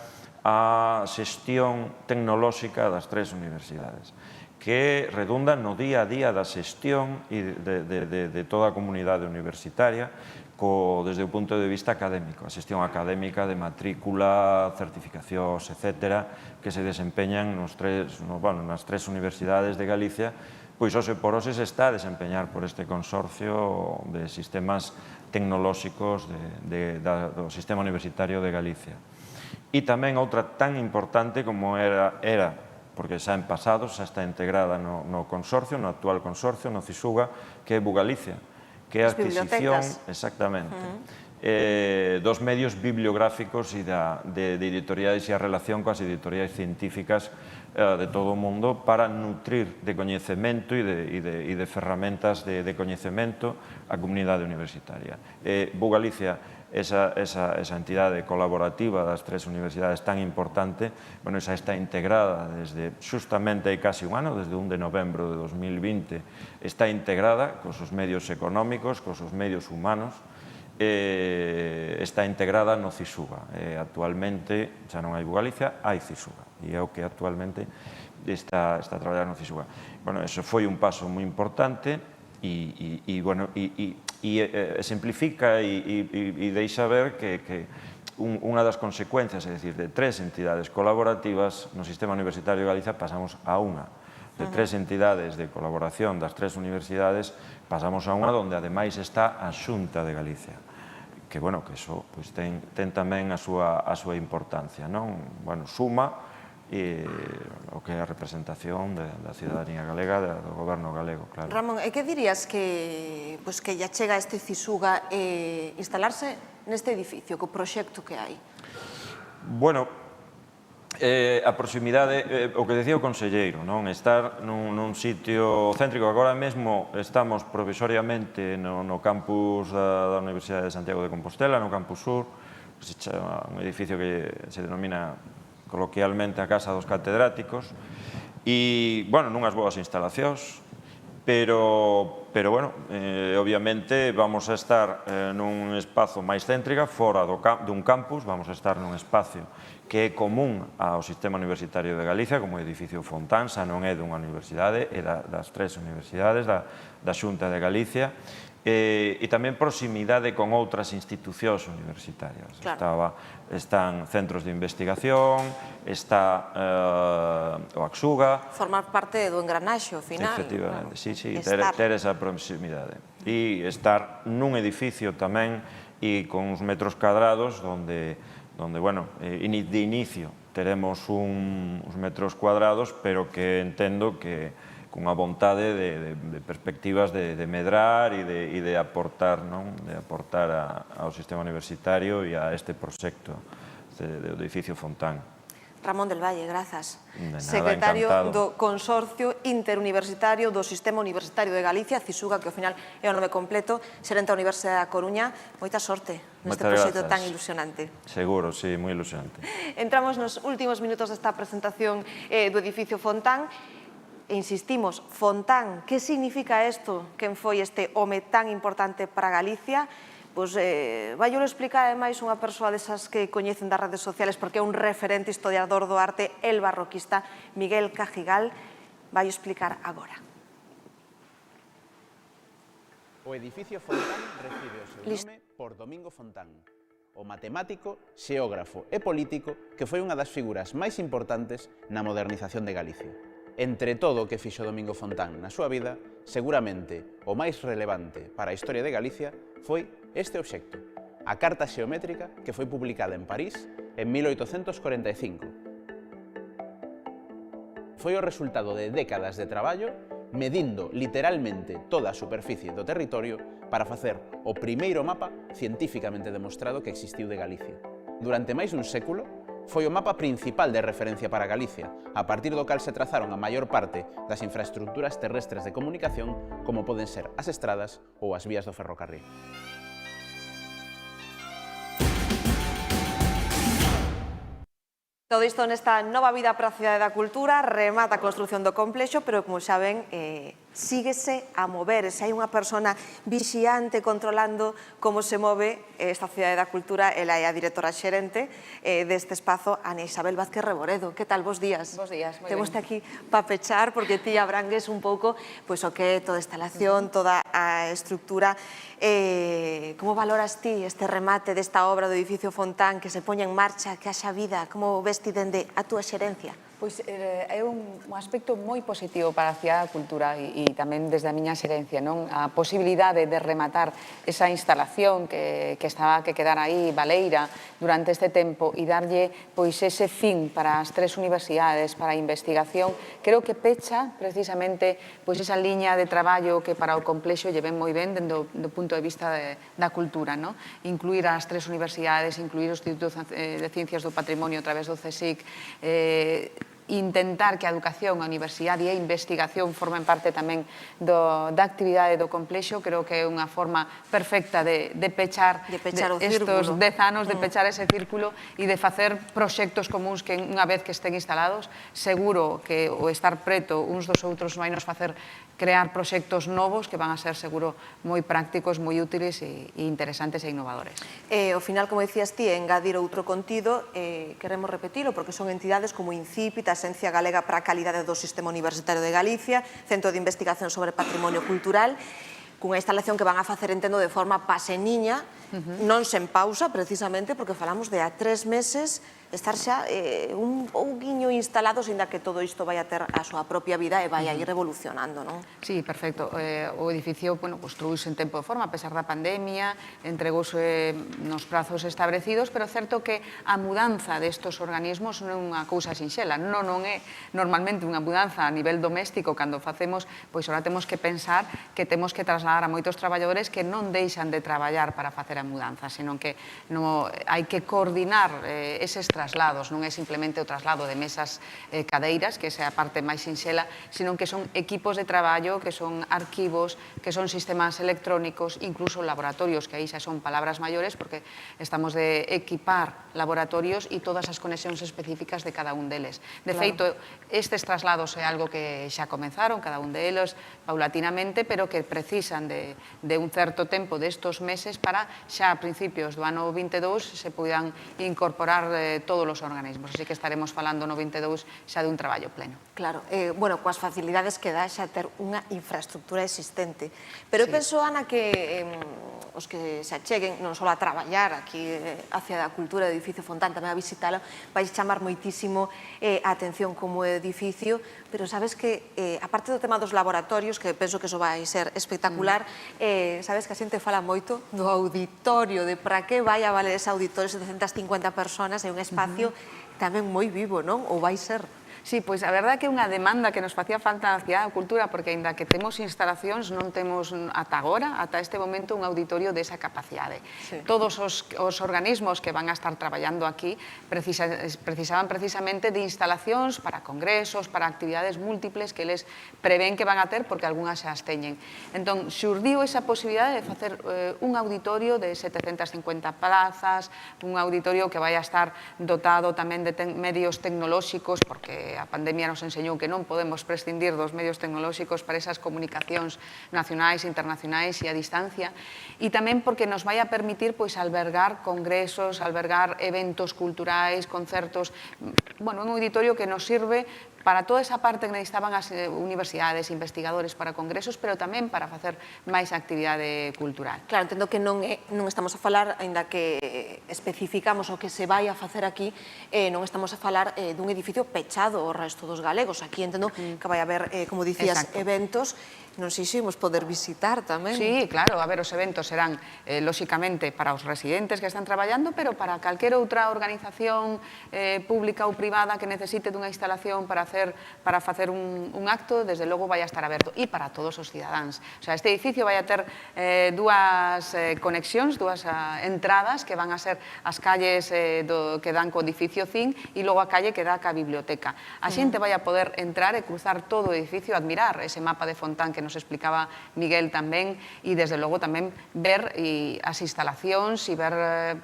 á xestión tecnolóxica das 3 universidades, que redunda no día a día da xestión de toda a comunidade universitaria desde o punto de vista académico, a xestión académica de matrícula, certificacións, etc., que se desempeñan nas 3 universidades de Galicia, pois hoxe por hoxe se está a desempeñar por este consorcio de sistemas tecnolóxicos do sistema universitario de Galicia. E tamén outra tan importante como era, porque xa en pasado, xa está integrada no consorcio, no actual consorcio, no CISUGA, que é Bugalicia, que é a As adquisición, bibliotecas. exactamente, dos medios bibliográficos e de editoriais e a relación coas editoriais científicas de todo o mundo para nutrir de coñecemento e de ferramentas de coñecemento a comunidade universitaria. Bo Galicia, esa entidade colaborativa das tres universidades tan importante, bueno, esa está integrada desde justamente hai casi un ano, desde 1 de novembro de 2020, está integrada cos seus medios económicos, cos seus medios humanos, está integrada no CISUGA. Actualmente, xa non hai Bo Galicia, hai CISUGA, e é o que actualmente está a traballar no CISUGA. Bueno, eso foi un paso moi importante e simplifica e deixa ver que unha das consecuencias, é dicir, de tres entidades colaborativas no sistema universitario de Galicia pasamos a unha. De tres entidades de colaboración das tres universidades pasamos a unha onde ademais está a Xunta de Galicia, que, bueno, que iso ten tamén a súa importancia, non? Bueno, suma o que é a representación da cidadanía galega, do goberno galego, claro. Ramón, e que dirías que ya chega este CISUGA instalarse neste edificio, co proxecto que hai? Bueno, a proximidade, o que decía o conselleiro, non? Estar nun sitio céntrico. Agora mesmo estamos provisoriamente no campus da Universidade de Santiago de Compostela, no campus sur, un edificio que se denomina coloquialmente a Casa dos Catedráticos, e, bueno, nunhas boas instalacións, pero bueno, obviamente vamos a estar nun espazo máis céntrico, fora dun campus, vamos a estar nun espacio que é común ao sistema universitario de Galicia, como o edificio Fontán, xa non é dunha universidade, é das tres universidades, da Xunta de Galicia, e tamén proximidade con outras institucións universitarias. Están centros de investigación, está o AXUGA. Formar parte do engranaxe, ao final. Efectivamente, sí, ter esa proximidade. E estar nun edificio tamén e con uns metros cadrados onde, bueno, de inicio teremos uns metros cuadrados, pero que entendo que cunha vontade de perspectivas de medrar e de aportar ao sistema universitario e a este proxecto do edificio Fontán. Ramón del Valle, grazas. De nada, Secretario encantado. do Consorcio Interuniversitario do Sistema Universitario de Galicia, CISUGA, que ao final é o nome completo, xerente da Universidade da Coruña. Moita sorte neste proxecto tan ilusionante. Seguro, sí, moi ilusionante. Entramos nos últimos minutos desta presentación do edificio Fontán. E insistimos, Fontán, que significa isto? Quen foi este home tan importante para Galicia? Pois vai yo explicar ademais unha persoa desas que coñecen das redes sociales porque é un referente historiador do arte, el barroquista Miguel Cajigal. Vai explicar agora. O edificio Fontán recibe o seu nome por Domingo Fontán, o matemático, xeógrafo e político que foi unha das figuras máis importantes na modernización de Galicia. Entre todo o que fixo Domingo Fontán na súa vida, seguramente o máis relevante para a historia de Galicia foi este obxecto, a Carta Xeométrica que foi publicada en París en 1845. Foi o resultado de décadas de traballo medindo literalmente toda a superficie do territorio para facer o primeiro mapa científicamente demostrado que existiu de Galicia. Durante máis dun século, foi o mapa principal de referencia para Galicia, a partir do cal se trazaron a maior parte das infraestructuras terrestres de comunicación, como poden ser as estradas ou as vías do ferrocarril. Todo isto nesta nova vida para a Cidade da Cultura, remata a construción do complexo, pero como xa ven, síguese a mover. Se hai unha persona vixiante controlando como se move esta Cidade da Cultura, ela é a directora xerente deste espazo, Ana Isabel Vázquez Reboredo. Que tal? Bos días. Bos días, moi ben. Temos aquí para pechar, porque ti abrangues un pouco o que é toda a instalación, toda a estructura. Como valoras ti este remate desta obra do edificio Fontán que se poña en marcha, que haxa vida? Como ves ti dende a túa xerencia? Pois é un aspecto moi positivo para a Cidade da Cultura e tamén desde a miña xerencia, non? A posibilidade de rematar esa instalación que estaba que quedar aí baleira durante este tempo e darlle pois ese fin para as tres universidades, para a investigación, creo que pecha precisamente pois esa liña de traballo que para o complexo lle ven moi ben dentro do punto de vista da cultura, non? Incluir as tres universidades, incluir o Instituto de Ciencias do Patrimonio a través do CSIC, intentar que a educación, a universidade e a investigación formen parte tamén da actividade do complexo, creo que é unha forma perfecta de pechar estos 10 anos, de pechar ese círculo e de facer proxectos comuns que unha vez que estén instalados, seguro que o estar preto uns dos outros vai nos facer crear proxectos novos que van a ser seguro moi prácticos, moi útiles e interesantes e innovadores. Ao final, como decías ti, engadir outro contido, queremos repetilo, porque son entidades como INCIPIT, a Axencia Galega para a Calidade do Sistema Universitario de Galicia, Centro de Investigación sobre Patrimonio Cultural, cunha instalación que van a facer, entendo, de forma paseniña, non sen pausa, precisamente, porque falamos de a 3 meses estar xa un pouquiño instalados, ainda que todo isto vai a ter a súa propia vida e vai a ir evolucionando, non? Sí, perfecto. O edificio construíse en tempo de forma, a pesar da pandemia, entregouse nos prazos establecidos, pero é certo que a mudanza destes organismos non é unha cousa sinxela, non é normalmente unha mudanza a nivel doméstico cando facemos, pois ora temos que pensar que temos que trasladar a moitos traballadores que non deixan de traballar para facer a mudanza, senón que hai que coordinar eses traslados, non é simplemente o traslado de mesas cadeiras, que esa é a parte máis sinxela, senón que son equipos de traballo, que son arquivos, que son sistemas electrónicos, incluso laboratorios, que aí xa son palabras maiores, porque estamos de equipar laboratorios e todas as conexións específicas de cada un deles. De feito, estes traslados é algo que xa comenzaron, cada un deles, paulatinamente, pero que precisan de un certo tempo destos meses para xa a principios do ano 22 se poidan incorporar todos os organismos, así que estaremos falando no 22 xa de un traballo pleno. Claro, bueno, coas facilidades que dá xa ter unha infraestructura existente. Pero eu penso, Ana, que os que se acheguen non só a traballar aquí hacia a cultura do edificio Fontán, tamén a visitalo, vais chamar moitísimo a atención como edificio, pero sabes que, aparte do tema dos laboratorios, que penso que eso vai ser espectacular, sabes que a xente fala moito do auditorio, de para que vai a valer ese auditorio, 750 personas, é un espacio tamén moi vivo, non? Ou vai ser? Sí, pois a verdade é que é unha demanda que nos facía falta na Cidade da Cultura, porque aínda que temos instalacións, non temos ata agora, ata este momento, un auditorio desa capacidade. Todos os organismos que van a estar traballando aquí precisaban precisamente de instalacións para congresos, para actividades múltiples que eles prevén que van a ter, porque algunhas xa as teñen. Entón, xurdiu esa posibilidade de facer un auditorio de 750 plazas, un auditorio que vai a estar dotado tamén de medios tecnolóxicos, porque a pandemia nos enseñou que non podemos prescindir dos medios tecnolóxicos para esas comunicacións nacionais, internacionais e a distancia, e tamén porque nos vai a permitir albergar congresos, albergar eventos culturais, concertos, bueno, un auditorio que nos sirve para toda esa parte que necesitaban as universidades, investigadores para congresos, pero tamén para facer máis actividade cultural. Claro, entendo que non estamos a falar, aínda que especificamos o que se vai a facer aquí, non estamos a falar dun edificio pechado ao resto dos galegos. Aquí entendo que vai haber, como dicías, eventos. Non sei se imos poder visitar tamén. Sí, claro, a ver, os eventos serán, lóxicamente, para os residentes que están traballando, pero para calquera outra organización pública ou privada que necesite dunha instalación para facer un acto, desde logo vai a estar aberto, e para todos os cidadáns. O sea, este edificio vai a ter dúas conexións, dúas entradas, que van a ser as calles que dan co edificio CIN e logo a calle que dá ca biblioteca. A xente vai a poder entrar e cruzar todo o edificio, admirar ese mapa de Fontán que nos explicaba Miguel tamén, e desde logo tamén ver as instalacións e ver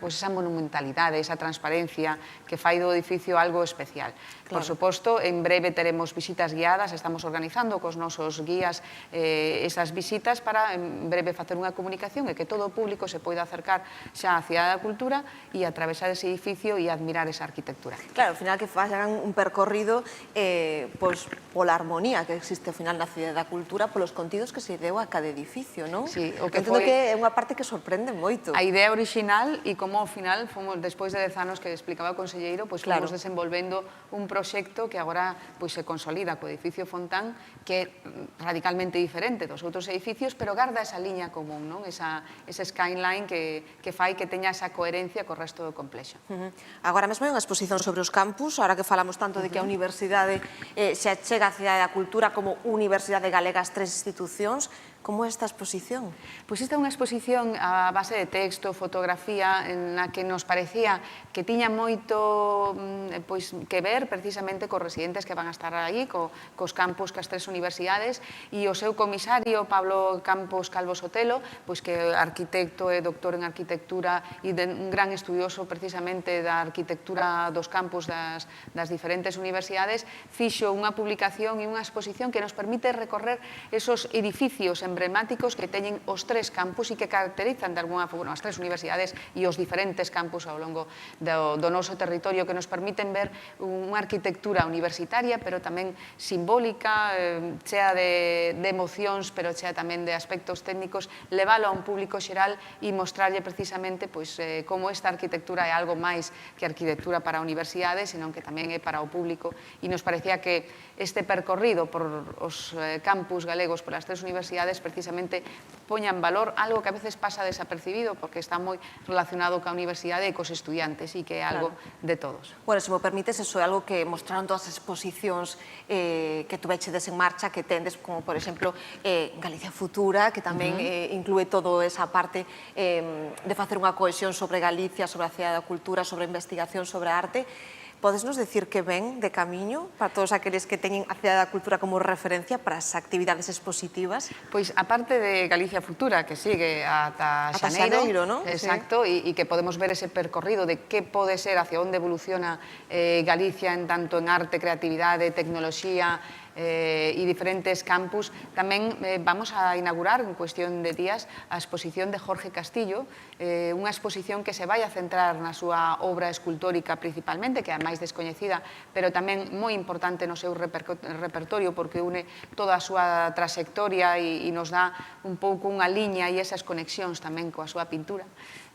esa monumentalidade, esa transparencia que fai do edificio algo especial. Por suposto, en breve teremos visitas guiadas, estamos organizando cos nosos guías esas visitas para en breve facer unha comunicación e que todo o público se poida acercar xa á Cidade da Cultura e atravesar ese edificio e admirar esa arquitectura. Claro, ao final que fagan un percorrido pola armonía que existe ao final na Cidade da Cultura, polos contidos que se deu a cada edificio, non? Sí, o que Entendo foi- que é unha parte que sorprende moito. A idea original e como ao final, despois de 10 anos que explicaba o conselleiro, pois Claro. fomos desenvolvendo un proxecto que agora pois se consolida co edificio Fontán, que é radicalmente diferente dos outros edificios, pero garda esa liña común, non? Ese skyline que fai que teña esa coherencia co resto do complexo. Agora mesmo hai unha exposición sobre os campus, ahora que falamos tanto de que a universidade se achega a Cidade da Cultura como Universidade Galega as tres institucións, como é esta exposición? Pois esta é unha exposición a base de texto, fotografía, na que nos parecía que tiña moito pois, que ver precisamente cos residentes que van a estar aí, cos campus, cas tres universidades, e o seu comisario, Pablo Campos Calvo Sotelo, pois que é arquitecto e doctor en arquitectura e un gran estudioso precisamente da arquitectura dos campus das diferentes universidades, fixo unha publicación e unha exposición que nos permite recorrer esos edificios emblemáticos que teñen os tres campus e que caracterizan de alguna forma as tres universidades e os diferentes campus ao longo do noso territorio, que nos permiten ver unha arquitectura universitaria, pero tamén simbólica, chea de emocións, pero chea tamén de aspectos técnicos, leválo a un público xeral e mostrarlle precisamente como esta arquitectura é algo máis que arquitectura para a universidade, senón que tamén é para o público, e nos parecía que este percorrido por os campus galegos, por as tres universidades, precisamente poña en valor algo que a veces pasa desapercibido porque está moi relacionado ca universidade e cos estudiantes e que é algo de todos. Bueno, se me permites, eso é algo que mostraron todas as exposicións que tuvechedes en marcha, que tendes, como, por exemplo, Galicia Futura, que tamén inclúe toda esa parte de facer unha cohesión sobre Galicia, sobre a Cidade da Cultura, sobre a investigación, sobre a arte. Podesnos decir que ven de camiño para todos aqueles que teñen a Cidade da Cultura como referencia para as actividades expositivas? Pois, aparte de Galicia Futura, que sigue ata Xaneiro, non? Exacto, e que podemos ver ese percorrido de que pode ser, hacia onde evoluciona Galicia en tanto en arte, creatividade, tecnoloxía, e diferentes campus. Tamén vamos a inaugurar en cuestión de días a exposición de Jorge Castillo, unha exposición que se vai a centrar na súa obra escultórica principalmente, que é a máis descoñecida, pero tamén moi importante no seu repertorio porque une toda a súa trayectoria e nos dá un pouco unha liña e esas conexións tamén coa súa pintura.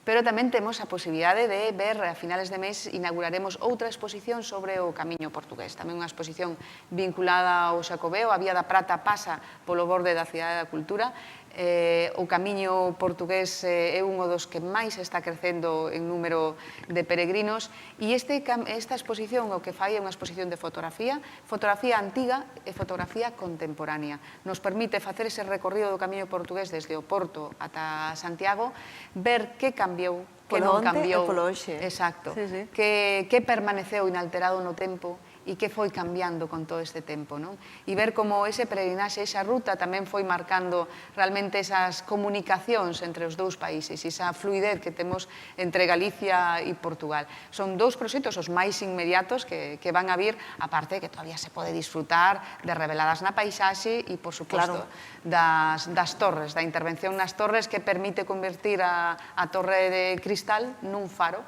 Pero tamén temos a posibilidade de ver, a finales de mes, inauguraremos outra exposición sobre o Camiño Portugués. Tamén unha exposición vinculada ao Xacobeo. A Vía da Prata pasa polo borde da Cidade da Cultura. O Camiño Portugués é un dos que máis está crecendo en número de peregrinos e esta exposición o que fai é unha exposición de fotografía antiga e fotografía contemporánea. Nos permite facer ese recorrido do Camiño Portugués desde o Porto ata Santiago, ver que cambiou, que non cambiou. Polo hoxe. Exacto. Sí. Que permaneceu inalterado no tempo e que foi cambiando con todo este tempo, non? E ver como ese peregrinaxe, esa ruta tamén foi marcando realmente esas comunicacións entre os dous países, esa fluidez que temos entre Galicia e Portugal. Son dous proxectos os máis inmediatos que van a vir, aparte que todavía se pode disfrutar de reveladas na paisaxe e, por suposto, das torres, da intervención nas torres que permite convertir a Torre de Cristal nun faro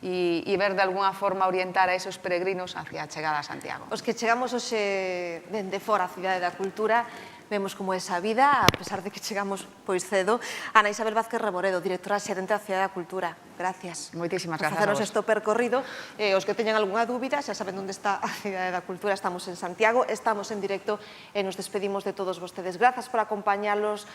e ver de alguna forma orientar a esos peregrinos hacia a chegada a Santiago. Os que chegamos hoxe dende fora a Cidade da Cultura vemos como é esa vida, a pesar de que chegamos pois cedo. Ana Isabel Vázquez Reboredo, directora xerente da Cidade da Cultura. Gracias. Moitísimas por grazas facernos a vos. este percorrido. Os que teñan algunha dúbida, xa saben onde está a Cidade da Cultura. Estamos en Santiago, estamos en directo e nos despedimos de todos vostedes. Grazas por acompañarnos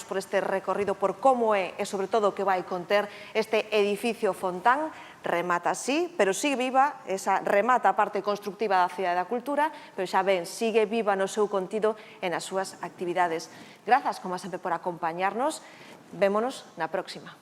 por este recorrido, por como é e, sobre todo, o que vai conter este edificio Fontán. Remata así, pero sigue viva, esa remata a parte constructiva da Cidade da Cultura, pero xa ven, sigue viva no seu contido e nas súas actividades. Grazas, como sempre, por acompañarnos. Vémonos na próxima.